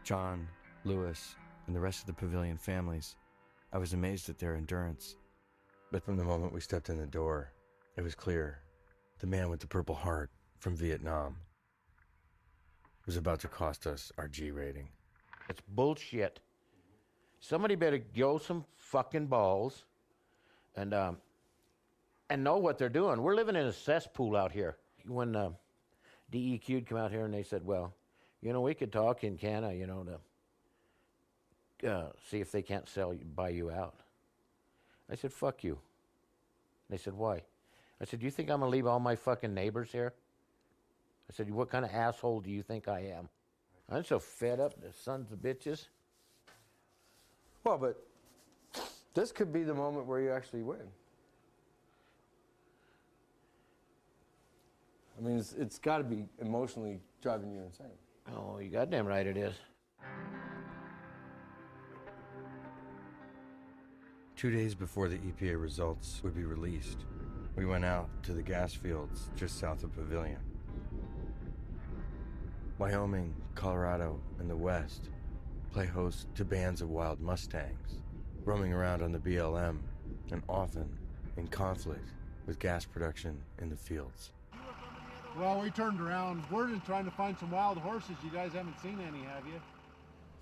S7: John, Lewis, and the rest of the Pavilion families, I was amazed at their endurance. But from the moment we stepped in the door, it was clear the man with the Purple Heart from Vietnam was about to cost us our G rating.
S18: It's bullshit. Somebody better grow some fucking balls and know what they're doing. We're living in a cesspool out here. When DEQ'd come out here and they said, well, we could talk in Canada, to see if they can't buy you out. I said, fuck you. They said, why? I said, you think I'm going to leave all my fucking neighbors here? I said, what kind of asshole do you think I am? I'm so fed up, the sons of bitches.
S3: Well, but this could be the moment where you actually win. I mean, it's got to be emotionally driving you insane.
S18: Oh, you goddamn right it is.
S7: 2 days before the EPA results would be released, we went out to the gas fields just south of Pavilion. Wyoming, Colorado, and the West play host to bands of wild Mustangs, roaming around on the BLM and often in conflict with gas production in the fields.
S20: Well, we turned around. We're just trying to find some wild horses. You guys haven't seen any, have you?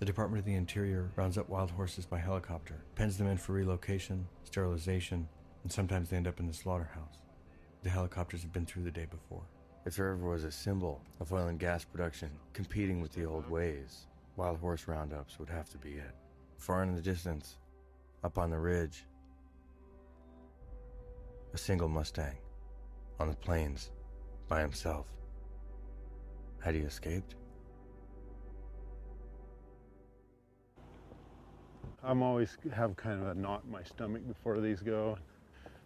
S7: The Department of the Interior rounds up wild horses by helicopter, pens them in for relocation, sterilization, and sometimes they end up in the slaughterhouse. The helicopters have been through the day before. If there ever was a symbol of oil and gas production competing with the old ways, wild horse roundups would have to be it. Far in the distance, up on the ridge, a single Mustang on the plains by himself. Had he escaped?
S17: I'm always have kind of a knot in my stomach before these go.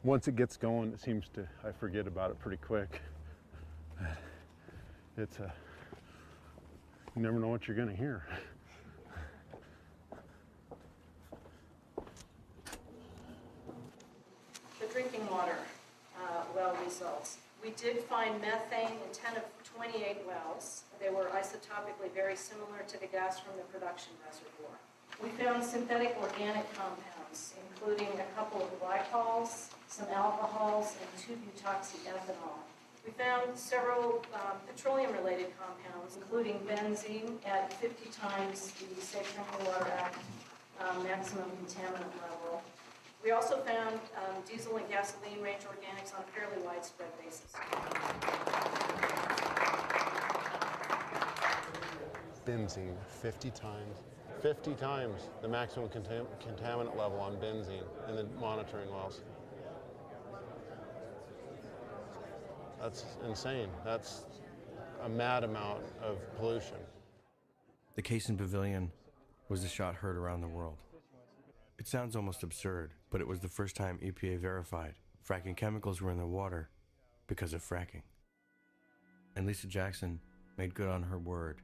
S17: Once it gets going, it seems to, I forget about it pretty quick. You never know what you're gonna hear.
S21: The drinking water well results. We did find methane in 10 of 28 wells. They were isotopically very similar to the gas from the production reservoir. We found synthetic organic compounds, including a couple of glycols, some alcohols, phenol and 2-butoxyethanol. We found several petroleum-related compounds, including benzene at 50 times the Safe Drinking Water Act maximum contaminant level. We also found diesel and gasoline range organics on a fairly widespread basis.
S17: Benzene, 50 times the maximum contaminant level on benzene in the monitoring wells. That's insane. That's a mad amount of pollution.
S7: The case in Pavilion was a shot heard around the world. It sounds almost absurd, but it was the first time EPA verified fracking chemicals were in the water because of fracking. And Lisa Jackson made good on her word.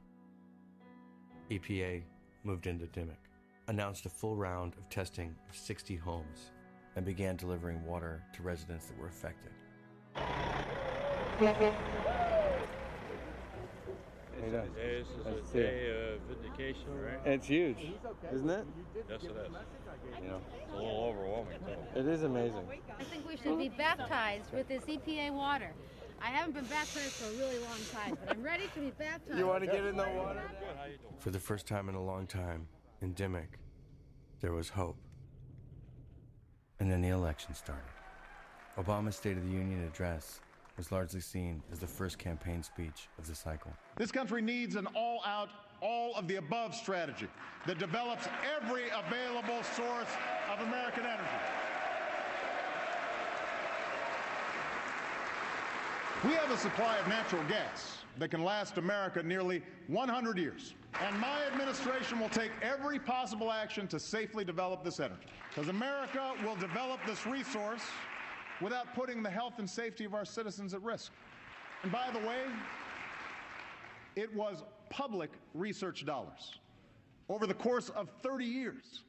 S7: EPA moved into Dimmock, announced a full round of testing of 60 homes, and began delivering water to residents that were affected.
S5: This is a day of vindication, right?
S19: It's huge, isn't it?
S5: Yes, it is.
S19: You know,
S5: It's a little overwhelming, too.
S19: it is amazing.
S22: I think we should be baptized with this EPA water. I haven't been baptized for a really long time, but I'm ready to be baptized.
S19: You want to get in the water?
S7: For the first time in a long time, in Dimmock, there was hope. And then the election started. Obama's State of the Union address was largely seen as the first campaign speech of the cycle.
S23: This country needs an all-out, all-of-the-above strategy that develops every available source of American energy. We have a supply of natural gas that can last America nearly 100 years. And my administration will take every possible action to safely develop this energy. Because America will develop this resource without putting the health and safety of our citizens at risk. And by the way, it was public research dollars over the course of 30 years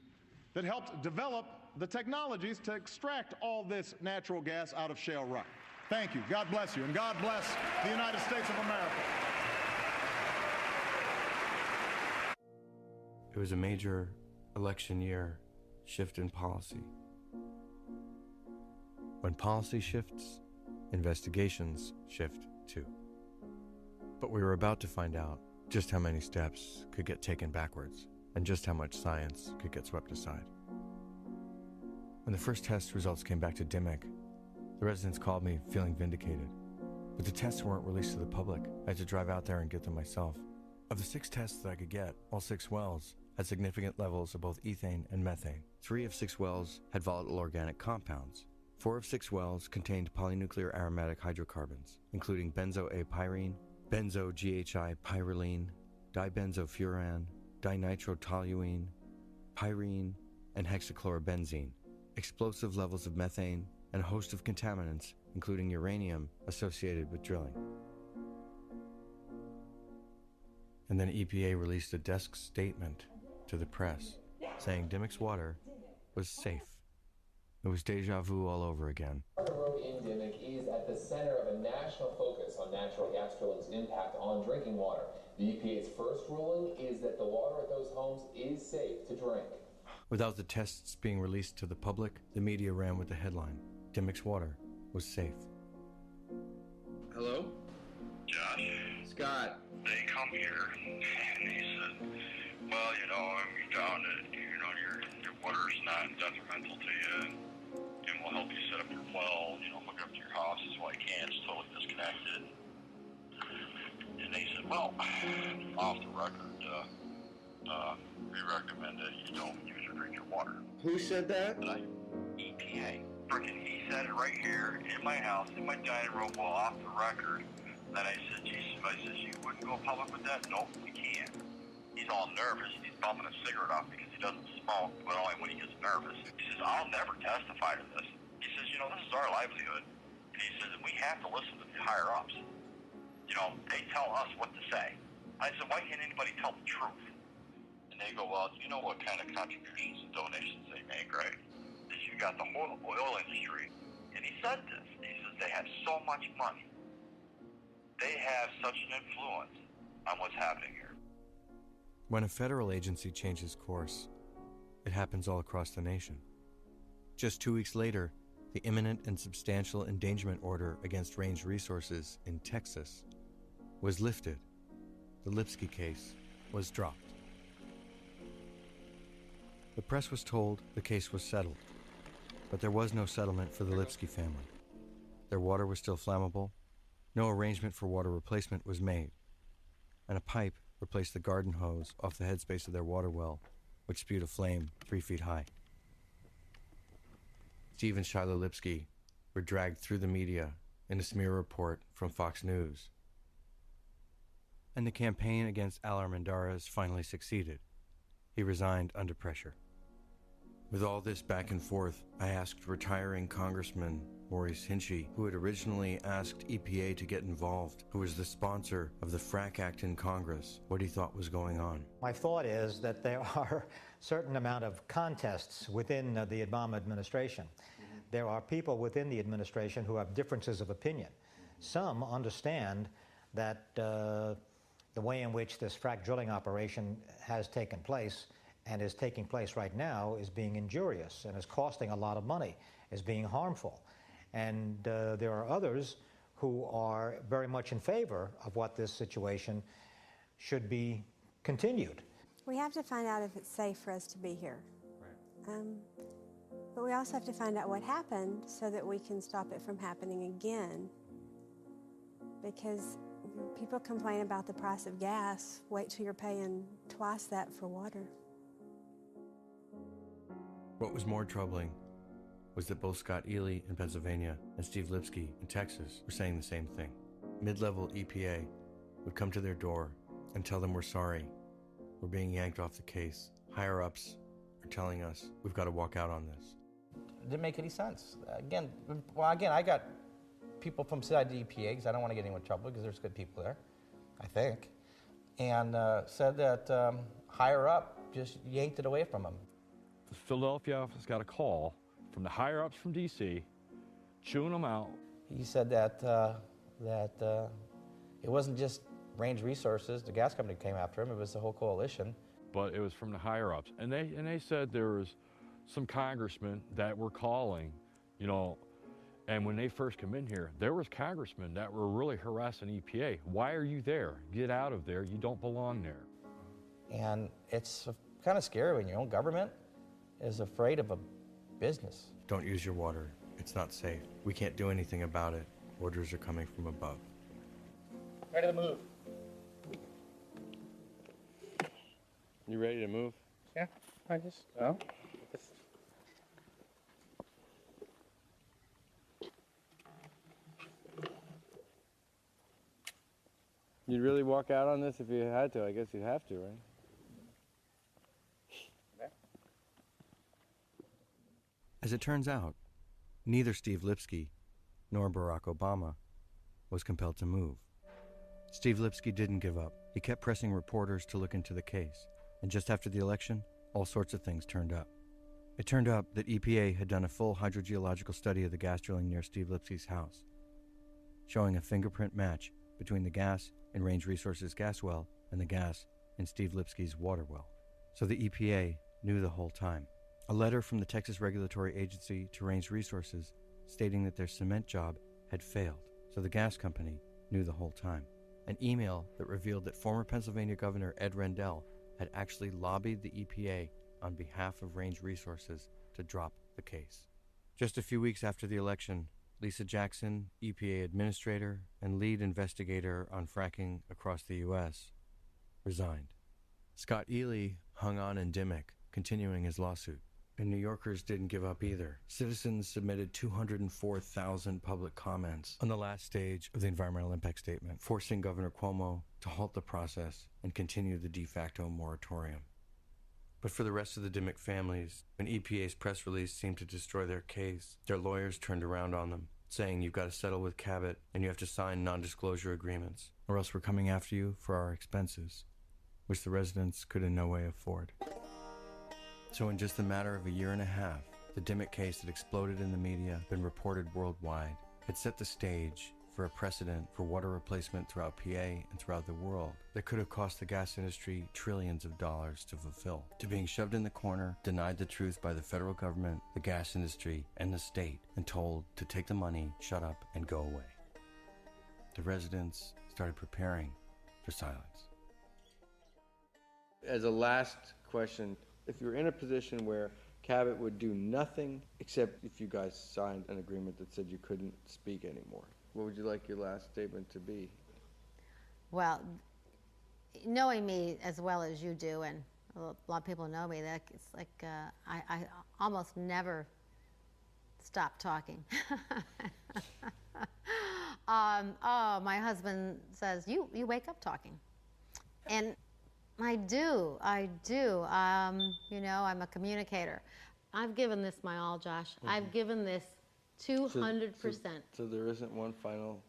S23: that helped develop the technologies to extract all this natural gas out of shale rock. Thank you. God bless you. And God bless the United States of America.
S7: It was a major election year shift in policy. When policy shifts, investigations shift too. But we were about to find out just how many steps could get taken backwards and just how much science could get swept aside. When the first test results came back to Dimmock, the residents called me feeling vindicated. But the tests weren't released to the public. I had to drive out there and get them myself. Of the 6 tests that I could get, all 6 wells had significant levels of both ethane and methane. 3 of 6 wells had volatile organic compounds. 4 of 6 wells contained polynuclear aromatic hydrocarbons, including benzo-A-pyrene, benzo-GHI pyrrolene, dibenzofuran, dinitrotoluene, pyrene, and hexachlorobenzene, explosive levels of methane, and a host of contaminants, including uranium, associated with drilling. And then EPA released a desk statement to the press, saying Dimmock's water was safe. It was deja vu all over again.
S24: The road in Dimmock is at the center of a national focus on natural gas drilling's impact on drinking water. The EPA's first ruling is that the water at those homes is safe to drink.
S7: Without the tests being released to the public, the media ran with the headline, Dimmock's water was safe.
S19: Hello?
S25: Josh?
S19: Scott.
S25: They come here and they said, well, we found that, your water's not detrimental to you, and we'll help you set up your well, hook up to your house. That's why you can't. It's totally disconnected. And they said, well, off the record, we recommend that you don't use or drink your water.
S19: Who said that?
S25: EPA. Frickin' he said it right here in my house, in my dining room, well, off the record. Then I said, Jesus, you wouldn't go public with that? Nope, we can't. He's all nervous. He's bumming a cigarette off because he doesn't smoke, but only when he gets nervous. He says, I'll never testify to this. He says, this is our livelihood. And he says, and we have to listen to the higher-ups. They tell us what to say. I said, why can't anybody tell the truth? And they go, well, you know what kind of contributions and donations they make, right? Is you got the whole oil industry. And he said this. He says they have so much money. They have such an influence on what's happening here.
S7: When a federal agency changes course, it happens all across the nation. Just 2 weeks later, the imminent and substantial endangerment order against Range Resources in Texas was lifted. The Lipsky case was dropped. The press was told the case was settled, but there was no settlement for the Lipsky family. Their water was still flammable, no arrangement for water replacement was made, and a pipe replaced the garden hose off the headspace of their water well, which spewed a flame 3 feet high. Steve and Shiloh Lipsky were dragged through the media in a smear report from Fox News. And the campaign against Al Armendariz finally succeeded. He resigned under pressure. With all this back and forth, I asked retiring Congressman Maurice Hinchey, who had originally asked EPA to get involved, who was the sponsor of the Frack Act in Congress, what he thought was going on.
S6: My thought is that there are a certain amount of contests within the Obama administration. There are people within the administration who have differences of opinion. Some understand that the way in which this frack drilling operation has taken place and is taking place right now is being injurious and is costing a lot of money, is being harmful. And there are others who are very much in favor of what this situation should be continued.
S8: We have to find out if it's safe for us to be here. But we also have to find out what happened so that we can stop it from happening again. Because people complain about the price of gas. Wait till you're paying twice that for water.
S7: What was more troubling was that both Scott Ely in Pennsylvania and Steve Lipsky in Texas were saying the same thing. Mid-level EPA would come to their door and tell them we're sorry, we're being yanked off the case. Higher-ups are telling us we've got to walk out on this.
S9: It didn't make any sense. Again, I got people from inside the EPA, because I don't want to get anyone in trouble, because there's good people there, I think, and said that higher up just yanked it away from them.
S5: The Philadelphia office got a call from the higher-ups from D.C., chewing them out.
S9: He said that it wasn't just Range Resources, the gas company came after him, it was the whole coalition.
S5: But it was from the higher-ups. And they said there was some congressmen that were calling, you know, and when they first come in here, there was congressmen that were really harassing EPA. Why are you there? Get out of there. You don't belong there.
S9: And it's kind of scary when your own government is afraid of a business.
S7: Don't use your water. It's not safe. We can't do anything about it. Orders are coming from above.
S9: Ready to move.
S5: You ready to move?
S9: Yeah, I just, well,
S5: You'd really walk out on this if you had to? I guess you'd have to, right?
S7: As it turns out, neither Steve Lipsky nor Barack Obama was compelled to move. Steve Lipsky didn't give up. He kept pressing reporters to look into the case. And just after the election, all sorts of things turned up. It turned up that EPA had done a full hydrogeological study of the gas drilling near Steve Lipsky's house, showing a fingerprint match between the gas in Range Resources' gas well and the gas in Steve Lipsky's water well. So the EPA knew the whole time. A letter from the Texas Regulatory Agency to Range Resources stating that their cement job had failed. So the gas company knew the whole time. An email that revealed that former Pennsylvania Governor Ed Rendell had actually lobbied the EPA on behalf of Range Resources to drop the case. Just a few weeks after the election, Lisa Jackson, EPA administrator and lead investigator on fracking across the U.S., resigned. Scott Ely hung on in Dimmock, continuing his lawsuit. And New Yorkers didn't give up either. Citizens submitted 204,000 public comments on the last stage of the environmental impact statement, forcing Governor Cuomo to halt the process and continue the de facto moratorium. But for the rest of the Dimmock families, when EPA's press release seemed to destroy their case, their lawyers turned around on them, saying you've got to settle with Cabot and you have to sign non-disclosure agreements, or else we're coming after you for our expenses, which the residents could in no way afford. So in just a matter of a year and a half, the Dimmock case had exploded in the media, been reported worldwide, had set the stage for a precedent for water replacement throughout PA and throughout the world that could have cost the gas industry trillions of dollars to fulfill, to being shoved in the corner, denied the truth by the federal government, the gas industry, and the state, and told to take the money, shut up, and go away. The residents started preparing for silence.
S3: As a last question, if you're in a position where Cabot would do nothing except if you guys signed an agreement that said you couldn't speak anymore, what would you like your last statement to be?
S22: Well, knowing me as well as you do, and a lot of people know me, that it's like I almost never stop talking. My husband says, you wake up talking. And I do. You know, I'm a communicator. I've given this my all, Josh.
S3: Mm-hmm.
S22: I've given this 200%.
S3: So there isn't one final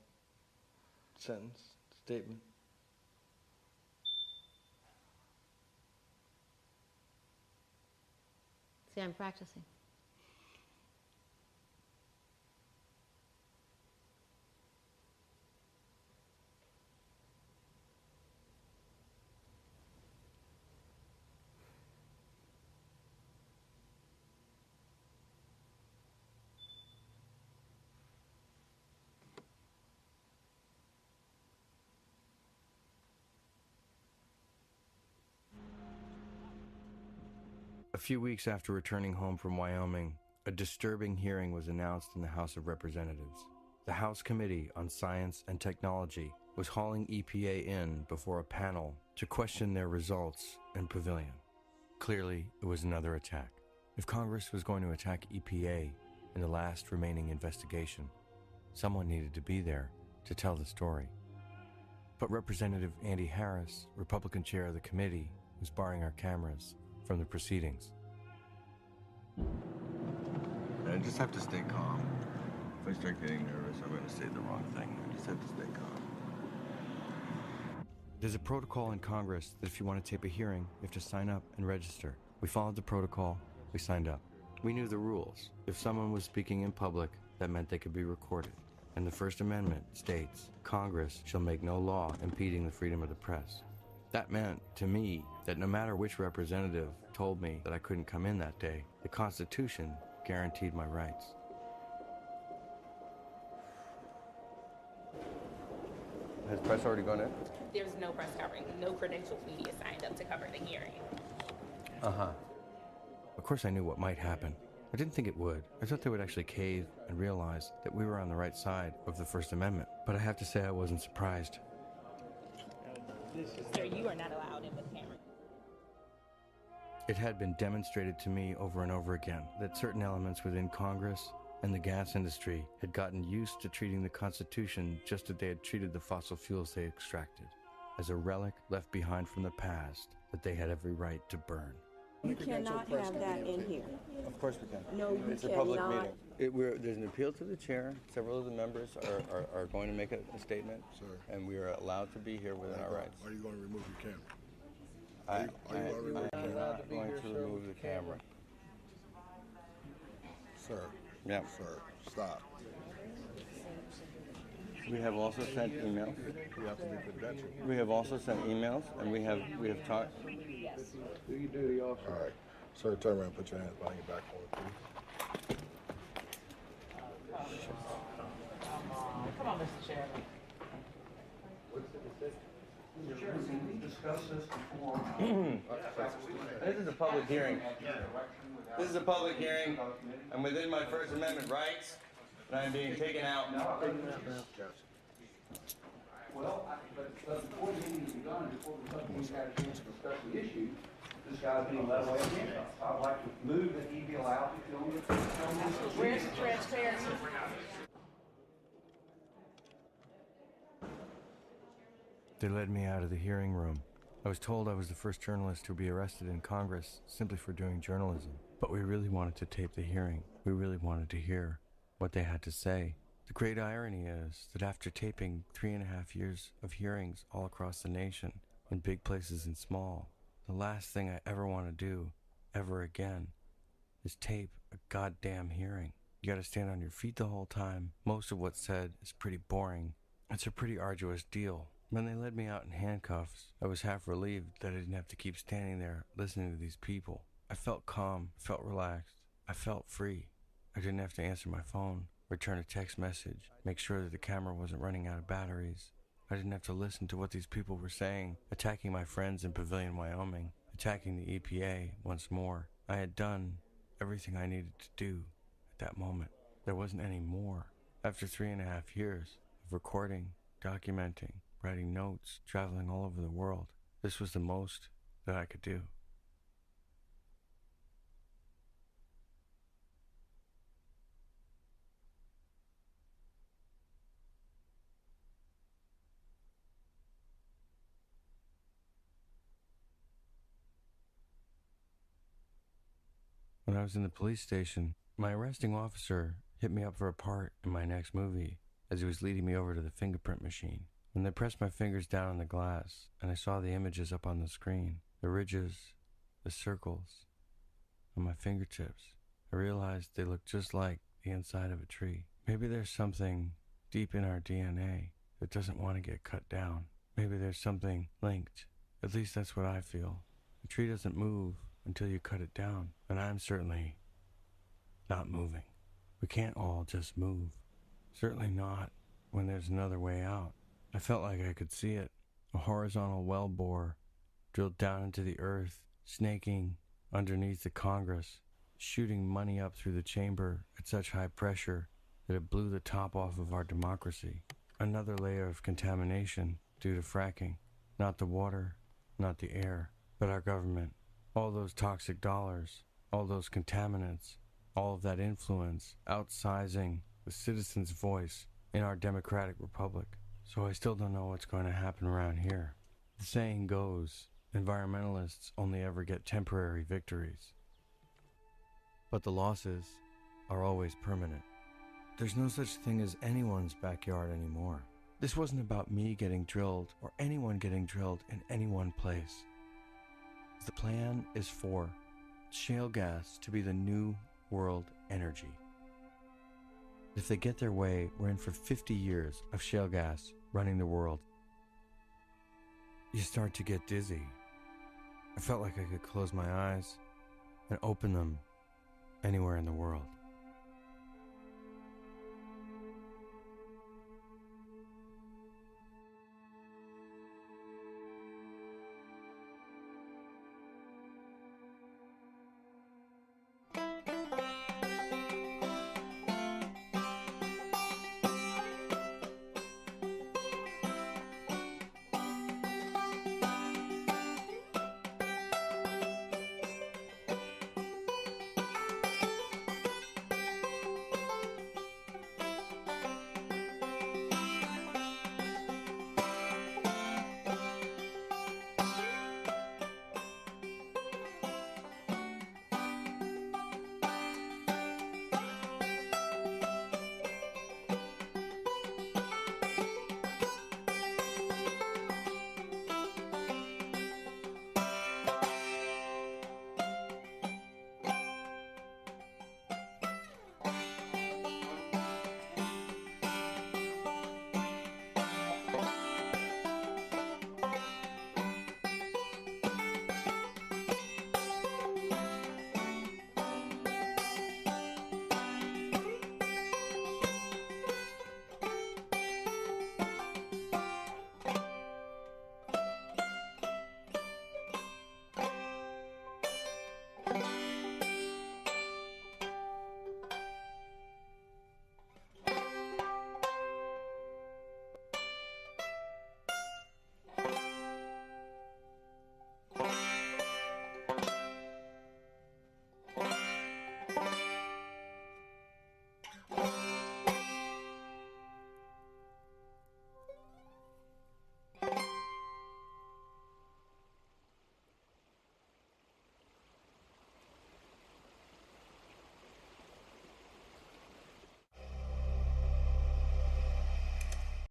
S3: sentence, statement?
S22: See, I'm practicing.
S7: A few weeks after returning home from Wyoming, a disturbing hearing was announced in the House of Representatives. The House Committee on Science and Technology was hauling EPA in before a panel to question their results in Pavilion. Clearly, it was another attack. If Congress was going to attack EPA in the last remaining investigation, someone needed to be there to tell the story. But Representative Andy Harris, Republican chair of the committee, was barring our cameras from the proceedings.
S3: I just have to stay calm. If I start getting nervous, I'm going to say the wrong thing. I just have to stay calm.
S7: There's a protocol in Congress that if you want to tape a hearing, you have to sign up and register. We followed the protocol, we signed up. We knew the rules. If someone was speaking in public, that meant they could be recorded. And the First Amendment states, Congress shall make no law impeding the freedom of the press. That meant, to me, that no matter which representative told me that I couldn't come in that day, the Constitution guaranteed my rights.
S3: Has press already gone in?
S4: There's no press covering, no credentialed media signed up to cover the hearing.
S3: Uh-huh.
S7: Of course I knew what might happen. I didn't think it would. I thought they would actually cave and realize that we were on the right side of the First Amendment. But I have to say I wasn't surprised.
S4: Sir, you are not allowed in with camera.
S7: It had been demonstrated to me over and over again that certain elements within Congress and the gas industry had gotten used to treating the Constitution just as they had treated the fossil fuels they extracted, as a relic left behind from the past that they had every right to burn.
S10: You cannot have that in here.
S3: Of course we can.
S10: No, you
S3: It's a public
S10: cannot.
S3: meeting. There's an appeal to the chair. Several of the members are going to make a statement, and we are allowed to be here within our rights.
S11: Are you going to remove your camera?
S3: I
S11: Are
S3: am not going to remove the camera.
S11: Sir.
S3: Yeah.
S11: Sir, stop.
S3: We have also sent emails.
S11: You have to be credentialed.
S3: We have also sent emails, and we have talked.
S11: Do your duty, officer. All right. Sir, turn around and put your hands behind your back for it, please.
S4: Come on, Mr. Chairman.
S12: Discuss this before.
S3: This is a public hearing. This is a public hearing. I'm within my First Amendment rights, and I'm being taken out.
S12: Well, but before the meeting is begun, before the company's had a chance to discuss the issue, this guy's being led away again. I'd like to move that he be allowed to film this.
S4: Where's the transparency?
S7: They led me out of the hearing room. I was told I was the first journalist to be arrested in Congress simply for doing journalism. But we really wanted to tape the hearing. We really wanted to hear what they had to say. The great irony is that after taping 3.5 years of hearings all across the nation, in big places and small, the last thing I ever want to do, ever again, is tape a goddamn hearing. You gotta stand on your feet the whole time. Most of what's said is pretty boring. It's a pretty arduous deal. When they led me out in handcuffs, I was half relieved that I didn't have to keep standing there listening to these people. I felt calm, felt relaxed, I felt free. I didn't have to answer my phone, return a text message, make sure that the camera wasn't running out of batteries. I didn't have to listen to what these people were saying, attacking my friends in Pavilion, Wyoming, attacking the EPA once more. I had done everything I needed to do at that moment. There wasn't any more. After 3.5 years of recording, documenting, writing notes, traveling all over the world, this was the most that I could do. When I was in the police station, my arresting officer hit me up for a part in my next movie as he was leading me over to the fingerprint machine. When they pressed my fingers down on the glass and I saw the images up on the screen, the ridges, the circles on my fingertips, I realized they looked just like the inside of a tree. Maybe there's something deep in our DNA that doesn't want to get cut down. Maybe there's something linked. At least that's what I feel. A tree doesn't move until you cut it down, and I'm certainly not moving. We can't all just move. Certainly not when there's another way out. I felt like I could see it. A horizontal well bore drilled down into the earth, snaking underneath the Congress, shooting money up through the chamber at such high pressure that it blew the top off of our democracy. Another layer of contamination due to fracking. Not the water, not the air, but our government. All those toxic dollars, all those contaminants, all of that influence outsizing the citizen's voice in our democratic republic. So I still don't know what's going to happen around here. The saying goes, environmentalists only ever get temporary victories. But the losses are always permanent. There's no such thing as anyone's backyard anymore. This wasn't about me getting drilled or anyone getting drilled in any one place. The plan is for shale gas to be the new world energy. If they get their way, we're in for 50 years of shale gas running the world. You start to get dizzy. I felt like I could close my eyes and open them anywhere in the world.